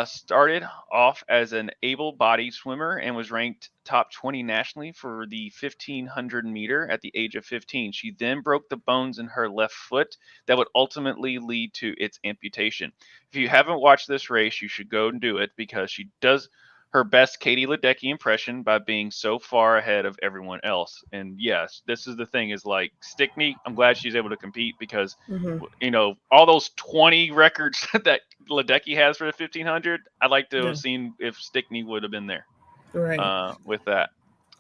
started off as an able-bodied swimmer and was ranked top 20 nationally for the 1500 meter at the age of 15. She then broke the bones in her left foot that would ultimately lead to its amputation. If you haven't watched this race, you should go and do it because she does her best Katie Ledecky impression by being so far ahead of everyone else. And yes, this is the thing is like Stickney, I'm glad she's able to compete because, all those 20 records that Ledecky has for the 1500, I'd like to have seen if Stickney would have been there with that.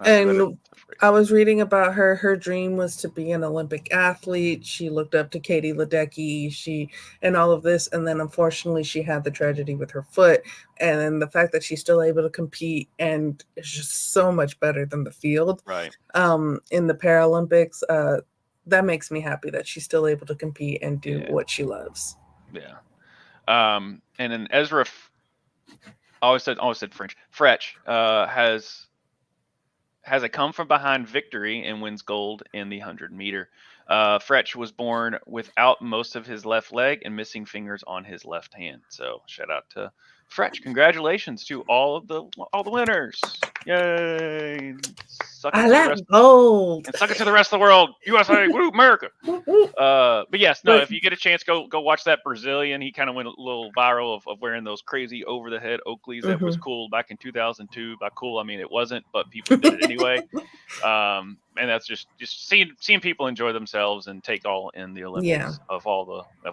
And I was reading about her. Her dream was to be an Olympic athlete. She looked up to Katie Ledecky, and all of this. And then unfortunately she had the tragedy with her foot. And then the fact that she's still able to compete and is just so much better than the field. Right. In the Paralympics, that makes me happy that she's still able to compete and do what she loves. Yeah. And then Ezra, I always said French. Fretch has a come from behind victory and wins gold in the 100 meter. Fretch was born without most of his left leg and missing fingers on his left hand. So shout out to Fretch. Congratulations to all the winners. Yay. I like gold. And suck it to the rest of the world. USA, woo, America. But yes, if you get a chance, go watch that Brazilian. He kind of went a little viral of wearing those crazy over the head Oakleys. That was cool back in 2002. By cool, I mean it wasn't, but people did it anyway. And that's just seeing people enjoy themselves and take all in the Olympics of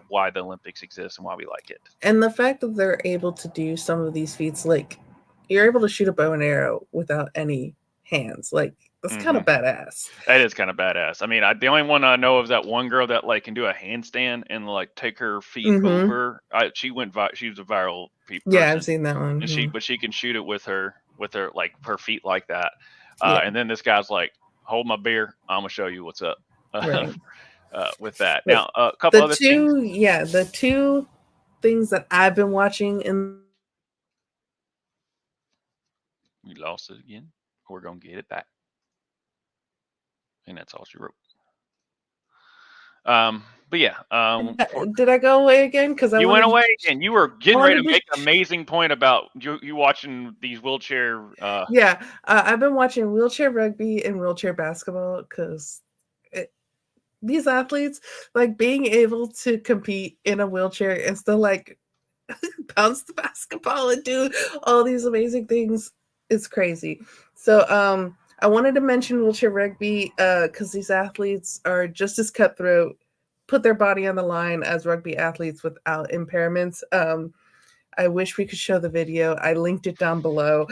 why the Olympics exist and why we like it. And the fact that they're able to do some of these feats, like you're able to shoot a bow and arrow without any hands, like that's kind of badass. That is kind of badass. I mean, the only one I know of is that one girl that like can do a handstand and like take her feet over. She was a viral person. Yeah, I've seen that one. And she can shoot it with her like her feet like that. And then this guy's like, hold my beer, I'm gonna show you what's up. With that. Now, a couple other things. Yeah, the two things that I've been watching in. You lost it again. We're gonna get it back. And that's all she wrote. But yeah. Did I go away again? Because you went away again. You were getting ready to make an amazing point about you watching these wheelchair. I've been watching wheelchair rugby and wheelchair basketball because these athletes, like being able to compete in a wheelchair and still like bounce the basketball and do all these amazing things is crazy. So I wanted to mention wheelchair rugby because these athletes are just as cutthroat, put their body on the line as rugby athletes without impairments. I wish we could show the video. I linked it down below.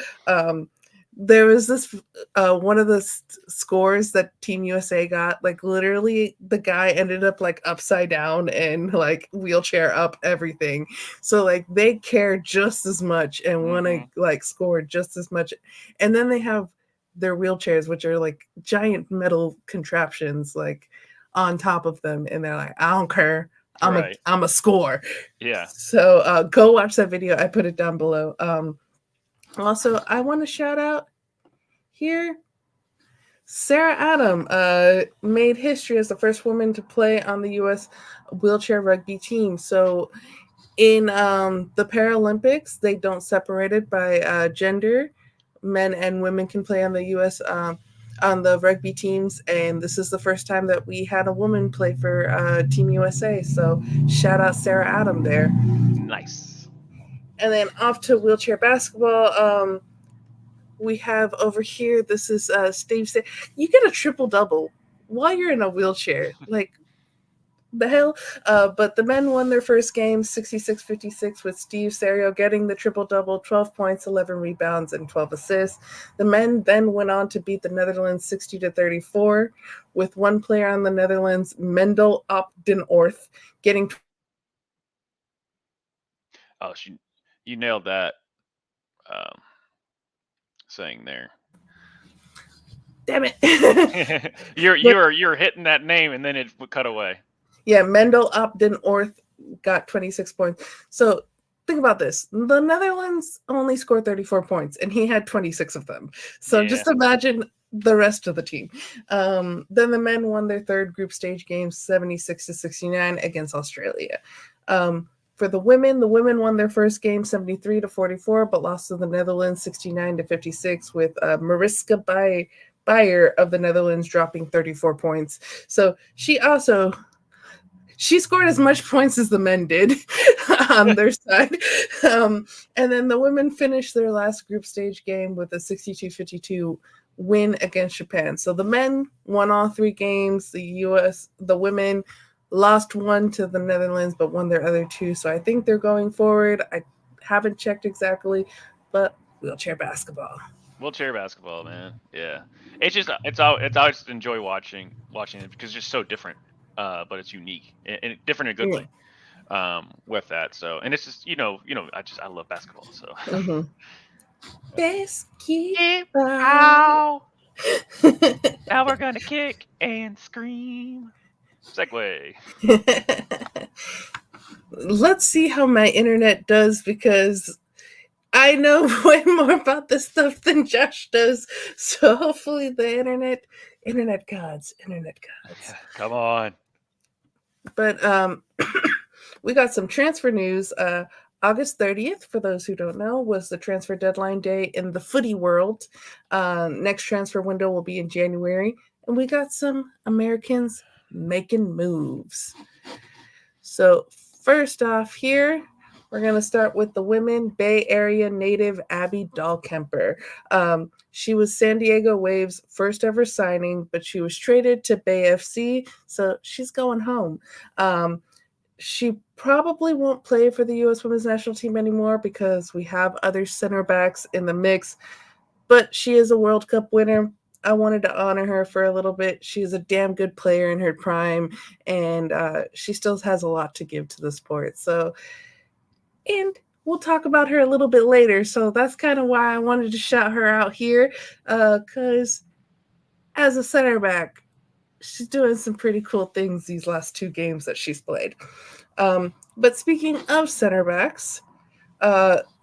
There was this one of the scores that Team USA got, like literally the guy ended up like upside down and like wheelchair up everything. So like they care just as much and want to like score just as much. And then they have their wheelchairs, which are like giant metal contraptions like on top of them. And they're like, I don't care. I'm a score. Yeah. So go watch that video. I put it down below. Also, I want to shout out here, Sarah Adam made history as the first woman to play on the U.S. wheelchair rugby team. So in the Paralympics, they don't separate it by gender. Men and women can play on the U.S. On the rugby teams, and this is the first time that we had a woman play for Team USA. So shout out Sarah Adam there. Nice. And then off to wheelchair basketball. We have over here, this is Steve saying, you get a triple-double while you're in a wheelchair. Like, the hell? But the men won their first game, 66-56, with Steve Serio getting the triple-double, 12 points, 11 rebounds, and 12 assists. The men then went on to beat the Netherlands 60-34, with one player on the Netherlands, Mendel op den Orth, getting... Oh, you nailed that. saying there. Damn it. you're hitting that name and then it would cut away. Yeah, Mendel Opden Orth got 26 points. So think about this. The Netherlands only scored 34 points, and he had 26 of them. So just imagine the rest of the team. Then the men won their third group stage game 76-69 against Australia. For the women won their first game 73-44, but lost to the Netherlands 69-56 with Mariska Beyer of the Netherlands dropping 34 points. So she scored as much points as the men did on their side. And then the women finished their last group stage game with a 62-52 win against Japan. So the men won all three games. The women lost one to the Netherlands, but won their other two. So I think they're going forward. I haven't checked exactly, but wheelchair basketball. Wheelchair basketball, man. Yeah. It's always enjoy watching it because it's just so different. But it's unique and different in a good way with that. So, and it's just, I love basketball. So, basketball. Now we're going to kick and scream. Segue. Let's see how my internet does because I know way more about this stuff than Josh does. So hopefully the internet gods. Come on. But we got some transfer news. August 30th, for those who don't know, was the transfer deadline day in the footy world. Next transfer window will be in January. And we got some Americans making moves. So first off here, we're going to start with the women. Bay Area native Abby Dahlkemper. She was San Diego Waves' first ever signing, but she was traded to Bay FC, so she's going home. She probably won't play for the U.S. women's national team anymore because we have other center backs in the mix, but she is a World Cup winner. I wanted to honor her for a little bit. She's a damn good player in her prime, and she still has a lot to give to the sport. And we'll talk about her a little bit later. So that's kind of why I wanted to shout her out here, because as a center back, she's doing some pretty cool things these last two games that she's played. But speaking of center backs,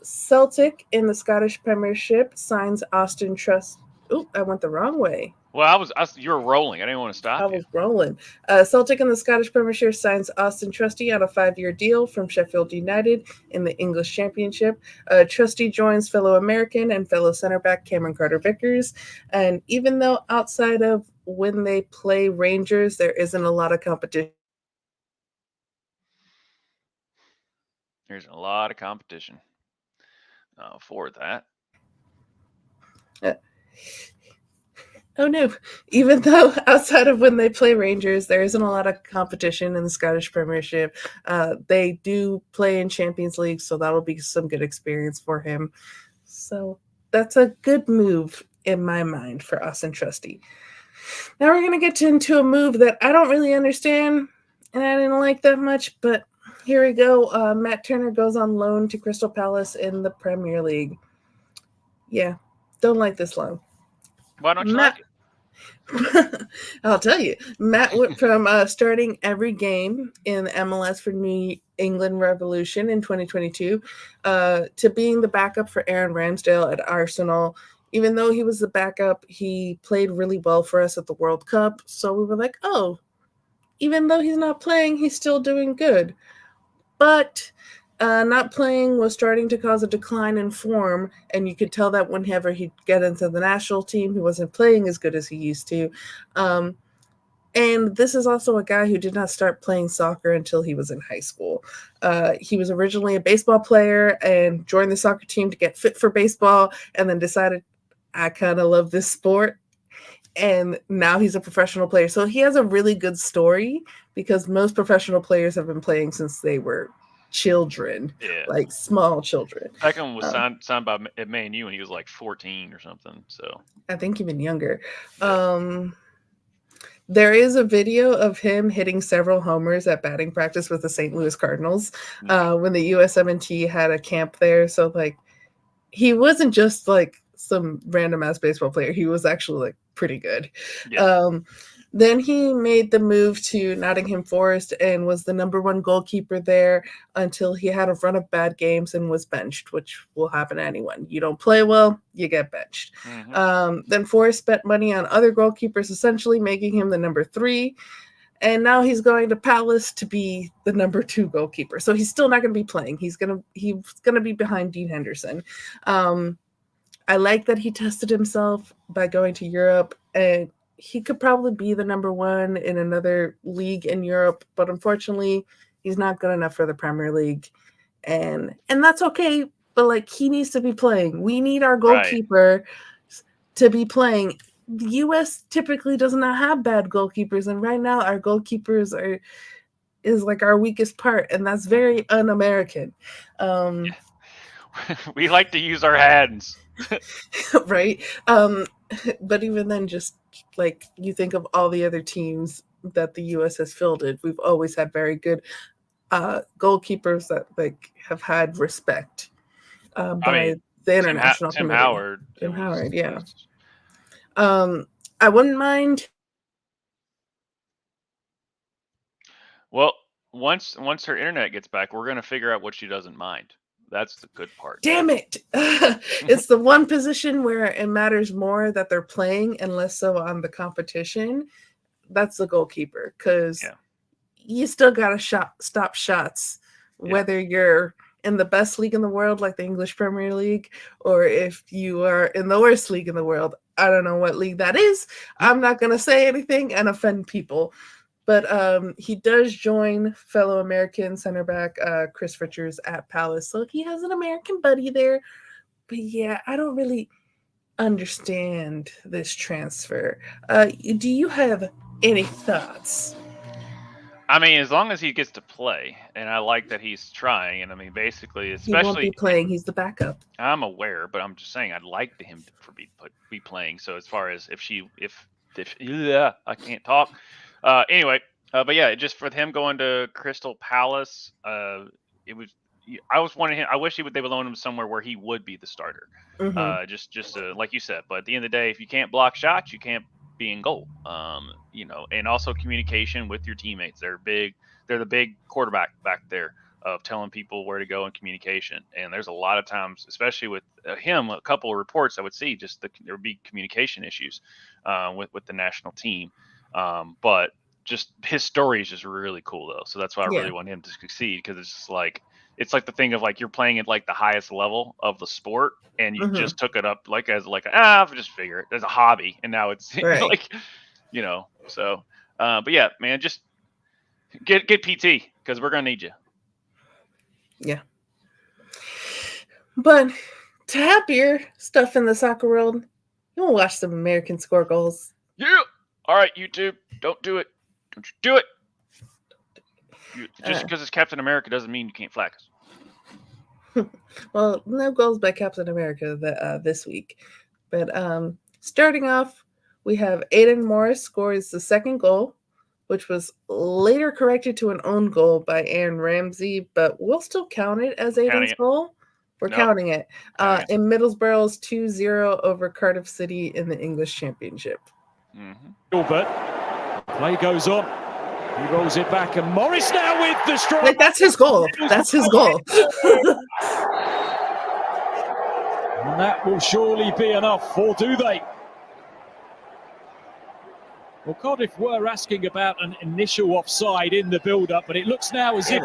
Celtic in the Scottish Premiership signs Austin Trust. Oh, I went the wrong way. Well, you were rolling. I didn't want to stop you. I was rolling. Celtic in the Scottish Premiership signs Austin Trusty on a 5-year deal from Sheffield United in the English Championship. Trusty joins fellow American and fellow center back Cameron Carter-Vickers. And even though outside of when they play Rangers, there isn't a lot of competition. There's a lot of competition for that. Oh no, even though outside of when they play Rangers, there isn't a lot of competition in the Scottish Premiership. They do play in Champions League, so that'll be some good experience for him. So that's a good move in my mind for Austin Trusty. Now we're going to get into a move that I don't really understand and I didn't like that much, but here we go. Matt Turner goes on loan to Crystal Palace in the Premier League. Yeah, don't like this loan. Why don't you like it? I'll tell you. Matt went from starting every game in MLS for New England Revolution in 2022 to being the backup for Aaron Ramsdale at Arsenal. Even though he was the backup, he played really well for us at the World Cup. So we were like, oh, even though he's not playing, he's still doing good. But not playing was starting to cause a decline in form, and you could tell that whenever he'd get into the national team, he wasn't playing as good as he used to. And this is also a guy who did not start playing soccer until he was in high school. He was originally a baseball player and joined the soccer team to get fit for baseball, and then decided, I kind of love this sport. And now he's a professional player. So he has a really good story because most professional players have been playing since they were children, like small children. Beckham was signed by Man U when he was like 14 or something. So I think even younger. There is a video of him hitting several homers at batting practice with the St. Louis Cardinals when the USMNT had a camp there. So like he wasn't just like some random ass baseball player. He was actually like pretty good. Yeah. Then he made the move to Nottingham Forest and was the number 1 goalkeeper there until he had a run of bad games and was benched, which will happen to anyone. You don't play well, you get benched. Then Forest spent money on other goalkeepers, essentially making him the number 3. And now he's going to Palace to be the number 2 goalkeeper. So he's still not going to be playing. He's gonna be behind Dean Henderson. I like that he tested himself by going to Europe, and he could probably be the number 1 in another league in Europe, but unfortunately, he's not good enough for the Premier League, and that's okay. But like, he needs to be playing. We need our goalkeeper to be playing. The U.S. typically does not have bad goalkeepers, and right now our goalkeepers is like our weakest part, and that's very un-American. We like to use our hands. Right. But even then, just like, you think of all the other teams that the U.S. has fielded, we've always had very good goalkeepers that like have had respect by the international community. Tim Howard, yeah. I wouldn't mind. Well, once her internet gets back, we're gonna figure out what she doesn't mind. That's the good part. Damn it. It's the one position where it matters more that they're playing and less so on the competition. That's the goalkeeper, because you still got to stop shots, whether you're in the best league in the world, like the English Premier League, or if you are in the worst league in the world. I don't know what league that is. I'm not going to say anything and offend people. But he does join fellow American center back Chris Richards at Palace. So he has an American buddy there. But yeah, I don't really understand this transfer. Do you have any thoughts? I mean, as long as he gets to play, and I like that he's trying, and I mean, basically, especially he won't be playing. He's the backup. I'm aware, but I'm just saying I'd like him to be playing. So as far as if I can't talk. Anyway, but yeah, just for him going to Crystal Palace, it was. I was wanting him. I wish they would loan him somewhere where he would be the starter. Just like you said. But at the end of the day, if you can't block shots, you can't be in goal. And also communication with your teammates. They're big. They're the big quarterback back there of telling people where to go in communication. And there's a lot of times, especially with him, a couple of reports I would see there would be communication issues with the national team. But just his story is just really cool though. So that's why I really want him to succeed, because it's just like, it's like the thing of like, you're playing at like the highest level of the sport, and you just took it up like as like, I'll just figure it as a hobby. And now it's like, so, but yeah, man, just get PT, because we're going to need you. Yeah. But to happier stuff in the soccer world, you want to watch some American score goals. Yeah. All right, YouTube, don't do it. Don't you do it. Just because it's Captain America doesn't mean you can't flag us. Well, no goals by Captain America this week. But starting off, we have Aiden Morris scores the second goal, which was later corrected to an own goal by Aaron Ramsey, but we'll still count it as Aiden's goal. We're counting it. In Middlesbrough's 2-0 over Cardiff City in the English Championship. Gilbert, play goes on. He rolls it back, and Morris now with the strike. Wait, that's his goal. That's his goal. And that will surely be enough, or do they? Well, Cardiff were asking about an initial offside in the build-up, but it looks now as if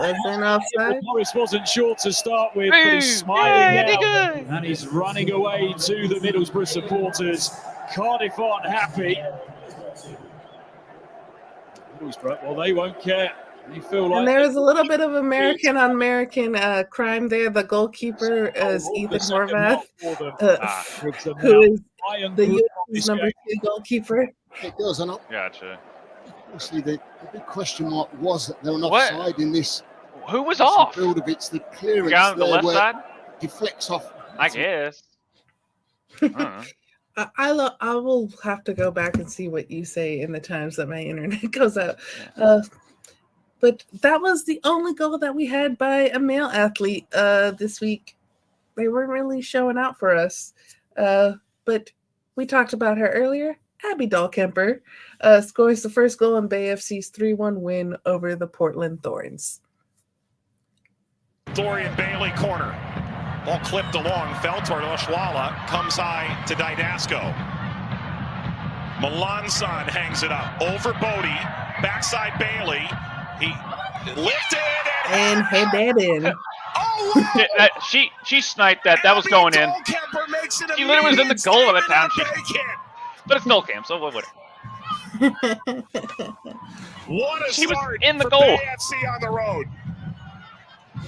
Morris wasn't sure to start with, but he's smiling now, and he's running away to the Middlesbrough supporters. Cardiff aren't happy. Middlesbrough, well, they won't care. They feel like. And there was a little bit of American-on-American crime there. The goalkeeper is Ethan Horvath, who is the U.S. number 2 goalkeeper. It does, and gotcha. Obviously, the big question mark was that they're not offside in this. Who was off? Build of it's the clearance on the left side. Deflects off. I guess. I will have to go back and see what you say in the times that my internet goes out. But that was the only goal that we had by a male athlete this week. They weren't really showing out for us. But we talked about her earlier. Abby Dahlkemper scores the first goal in BAFC's 3-1 win over the Portland Thorns. Dorian Bailey corner. Ball clipped along, fell toward Oshwala, comes high to Didasco. Melanson hangs it up over Bodie, backside Bailey. He lifted and hit that in. Oh, wow. She sniped that. That was going in. She literally was in the goal of the town. But it's goal cam, so what would it? What a she was start in the for goal. AFC on the road.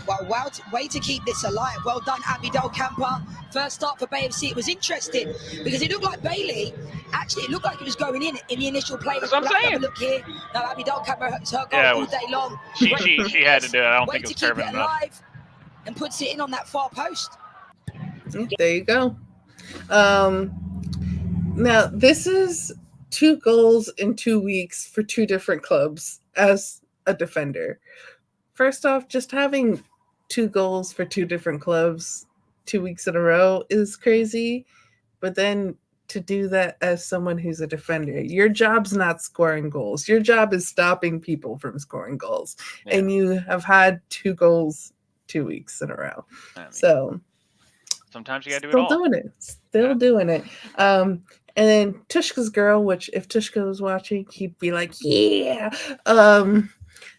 Well, way to keep this alive. Well done, Abby Dahlkemper. First start for BAFC. It was interesting because it looked like Bailey. Actually, it looked like it was going in the initial play. That's what I'm saying. Look here. Now, Abby Dahlkemper, it's her goal all day long. She had to do it. I don't think it was curving enough. And puts it in on that far post. There you go. Now, this is 2 goals in 2 weeks for 2 different clubs as a defender. First off, just having 2 goals for 2 different clubs 2 weeks in a row is crazy. But then to do that as someone who's a defender, your job's not scoring goals. Your job is stopping people from scoring goals. Yeah. And you have had 2 goals 2 weeks in a row. So sometimes you got to do it all. Still doing it. And then Tushka's girl, which if Tushka was watching, he'd be like, yeah.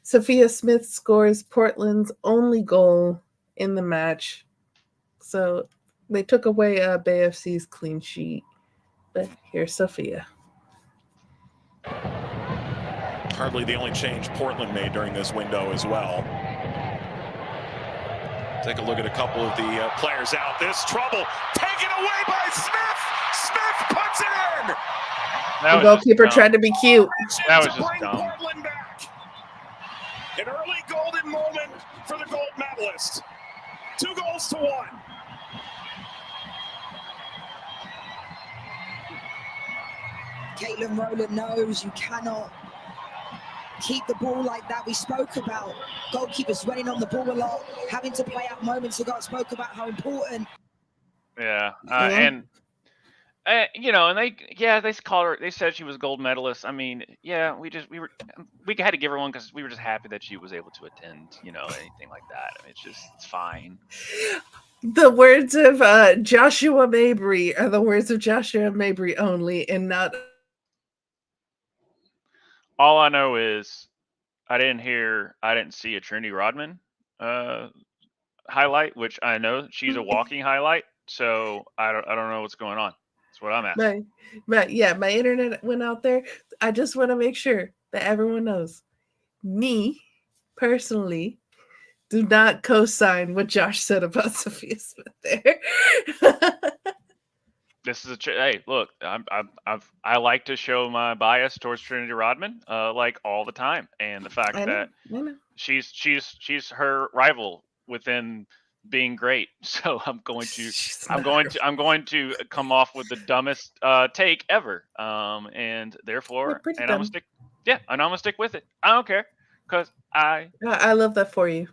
Sophia Smith scores Portland's only goal in the match. So they took away BAFC's clean sheet. But here's Sophia. Hardly the only change Portland made during this window as well. Take a look at a couple of the players out. This trouble taken away by Smith. Smith puts it in. The goalkeeper tried to be cute. That was just dumb. Portland back. An early golden moment for the gold medalist. 2-1. Caitlin Rowland knows you cannot keep the ball like that. We spoke about goalkeepers running on the ball a lot, having to play out moments ago. I spoke about how important. Yeah, and they called her. They said she was gold medalist. I mean, yeah, we had to give her one because we were just happy that she was able to attend. Anything like that. I mean, it's fine. The words of Joshua Mabry are the words of Joshua Mabry only, and not. All I know is I didn't see a Trinity Rodman highlight, which I know she's a walking highlight. So I don't know what's going on. That's what I'm asking. My internet went out there. I just want to make sure that everyone knows. Me, personally, do not co-sign what Josh said about Sophia Smith there. This is hey, look, I like to show my bias towards Trinity Rodman, like all the time, and the fact that she's her rival within being great. So I'm going to come off with the dumbest take ever, and therefore, and I'm gonna stick with it. I don't care because I love that for you.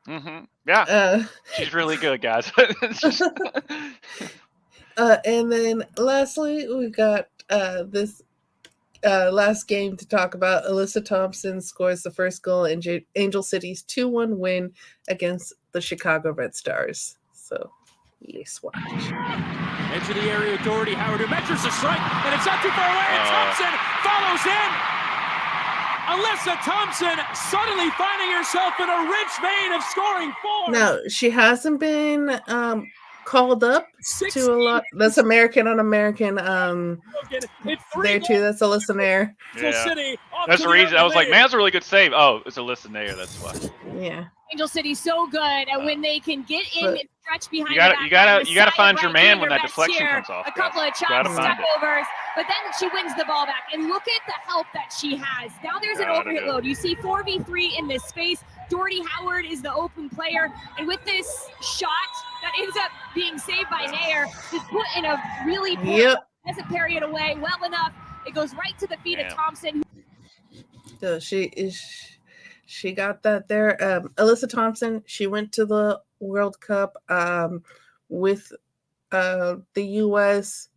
Mm-hmm. Yeah, she's really good, guys. And then lastly, we got this last game to talk about. Alyssa Thompson scores the first goal in Angel City's 2-1 win against the Chicago Red Stars. So, let's watch. Edge of the area, Doherty, Howard, who measures the strike, and it's not too far away, and Thompson follows in. Alyssa Thompson suddenly finding herself in a rich vein of scoring 4. Now, she hasn't been called up to a lot. That's American on American. There too. That's Alyssa Nair. Yeah. That's the reason. I was like, man, that's a really good save. Oh, it's Alyssa Nair. That's why. Yeah. Angel City's so good, and when they can get in and stretch behind, you gotta find your man when that deflection comes off. A couple of chops, step overs, but then she wins the ball back. And look at the help that she has. Now there's an overhit load. You see 4v3 in this space. Doherty Howard is the open player, and with this shot that ends up being saved by Nair, is put in a really poor, doesn't parry it away well enough. It goes right to the feet of Thompson. So she got that there. Alyssa Thompson, she went to the World Cup with the U.S.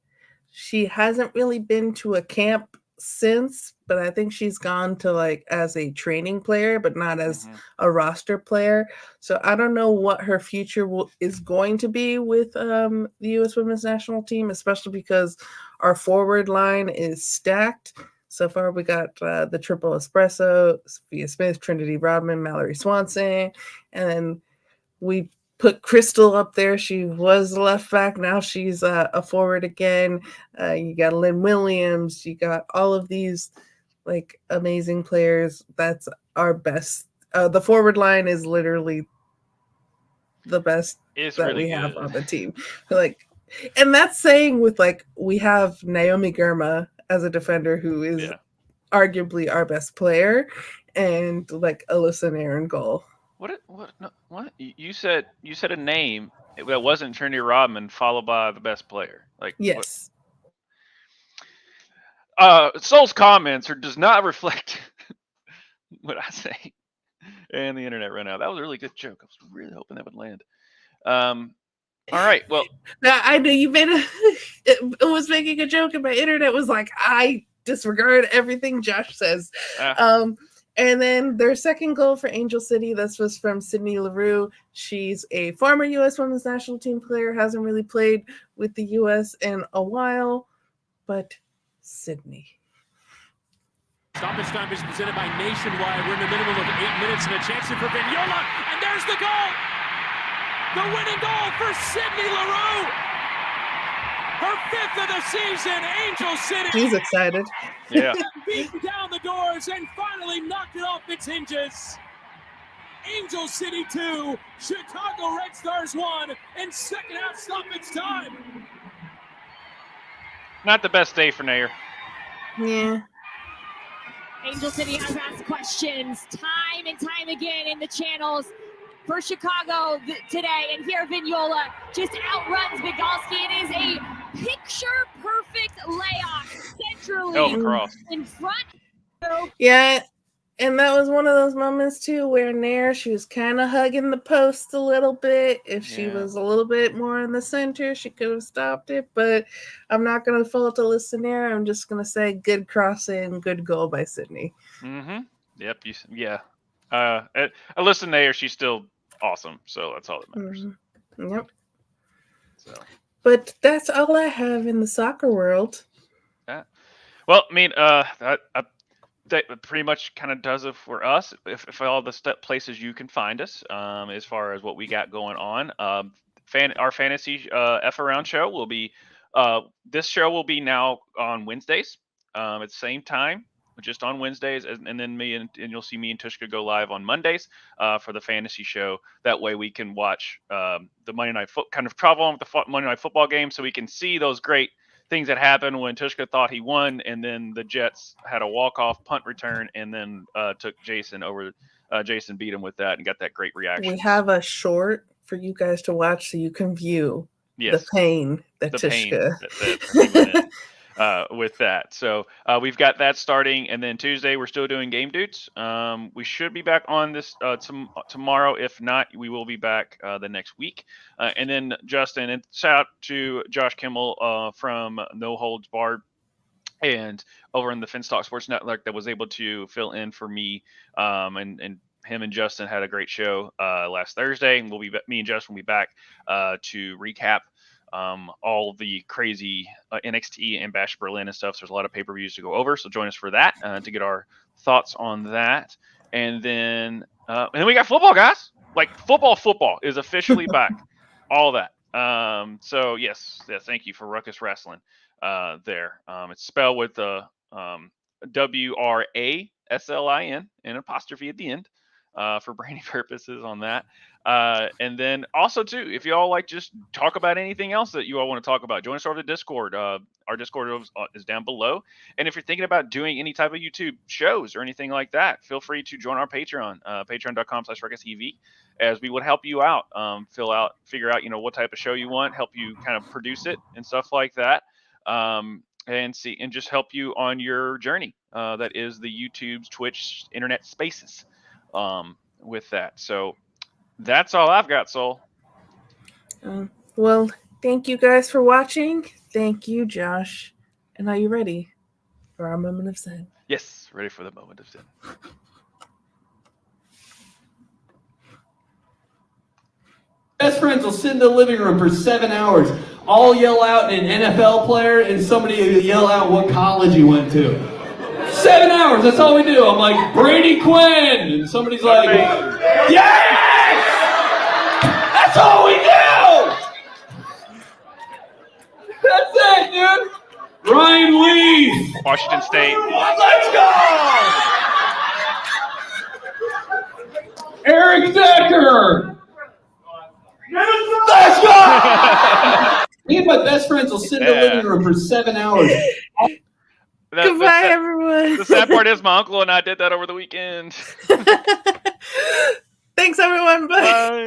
She hasn't really been to a camp since, but I think she's gone to like as a training player, but not as a roster player. So I don't know what her future is going to be with the U.S. Women's National Team, especially because our forward line is stacked. So far, we got the triple espresso, Sophia Smith, Trinity Rodman, Mallory Swanson, and then we put Crystal up there. She was left back. Now she's a forward again. You got Lynn Williams. You got all of these like amazing players. That's our best. The forward line is literally the best we have on the team. Like, and that's saying with like we have Naomi Girma as a defender who is arguably our best player, and like Alyssa Nair in goal. What? You said a name that wasn't Trinity Rodman followed by the best player. Like yes. Soul's comments does not reflect what I say. And the internet ran out. That was a really good joke. I was really hoping that would land. All right. Well, now, I know you made it was making a joke, and my internet was like, I disregard everything Josh says. And then their second goal for Angel City, this was from Sydney LaRue. She's a former U.S. Women's National Team player, hasn't really played with the U.S. in a while, but Sydney. Stoppage time is presented by Nationwide. We're in the minimum of 8 minutes and a chance for Vignola, and there's the goal! The winning goal for Sydney LaRue! Her 5th of the season, Angel City. She's excited. Yeah. Beat down the doors and finally knocked it off its hinges. Angel City 2, Chicago Red Stars 1, and second half stoppage time. Not the best day for Nair. Yeah. Angel City has asked questions time and time again in the channels for Chicago today, and here Vignola just outruns Biegalski. It is a picture-perfect layoff centrally in front. Yeah, and that was one of those moments too where Nair, she was kind of hugging the post a little bit. If she was a little bit more in the center, she could have stopped it, but I'm not going to fault Alyssa Nair. I'm just going to say good crossing, good goal by Sydney. Yep. Alyssa Nair, she's still awesome, so that's all that matters. Yep. So, but that's all I have in the soccer world. Yeah. Well, I mean, that pretty much kind of does it for us. If all the places you can find us, as far as what we got going on, our fantasy F Around show will be. This show will be now on Wednesdays at the same time. Just on Wednesdays, and then me and you'll see me and Tushka go live on Mondays for the fantasy show. That way we can watch the Monday night kind of travel on with the Monday night football game, so we can see those great things that happened when Tushka thought he won, and then the Jets had a walk-off punt return, and then took Jason over. Jason beat him with that and got that great reaction. We have a short for you guys to watch so you can view the pain that Tushka. With that. So we've got that starting, and then Tuesday we're still doing Game Dudes. We should be back on this tomorrow. If not, we will be back the next week. And then Justin, and shout out to Josh Kimmel from No Holds Barred and over in the Finstock Sports Network that was able to fill in for me. And him and Justin had a great show last Thursday, and me and Justin will be back to recap all the crazy NXT and Bash Berlin and stuff. So there's a lot of pay-per-views to go over. So join us for that to get our thoughts on that. And then we got football, guys. Like football is officially back. All that. So yes, thank you for Ruckus Wrestling there. It's spelled with the WRASLIN and an apostrophe at the end for branding purposes on that. And then also too, if you all like just talk about anything else that you all want to talk about, join us over the Discord. Our Discord is down below. And if you're thinking about doing any type of YouTube shows or anything like that, feel free to join our Patreon, patreon.com/RuckusEV, as we would help you out, figure out, what type of show you want, help you kind of produce it and stuff like that. And just help you on your journey. That is the YouTube's, Twitch, internet spaces with that. So that's all I've got, Soul. Well, Thank you guys for watching. Thank you, Josh. And are you ready for our moment of Zen? Yes, ready for the moment of Zen. Best friends will sit in the living room for 7 hours. All yell out an NFL player, and somebody will yell out what college he went to. 7 hours, that's all we do. I'm like, Brady Quinn! And somebody's like, yes! That's all we do! That's it, dude! Ryan Leaf! Washington State. Let's go! Eric Decker! Let's go! Me and my best friends will sit in the living room for 7 hours. Goodbye, everyone. The sad part is my uncle and I did that over the weekend. Thanks, everyone. Bye. Bye.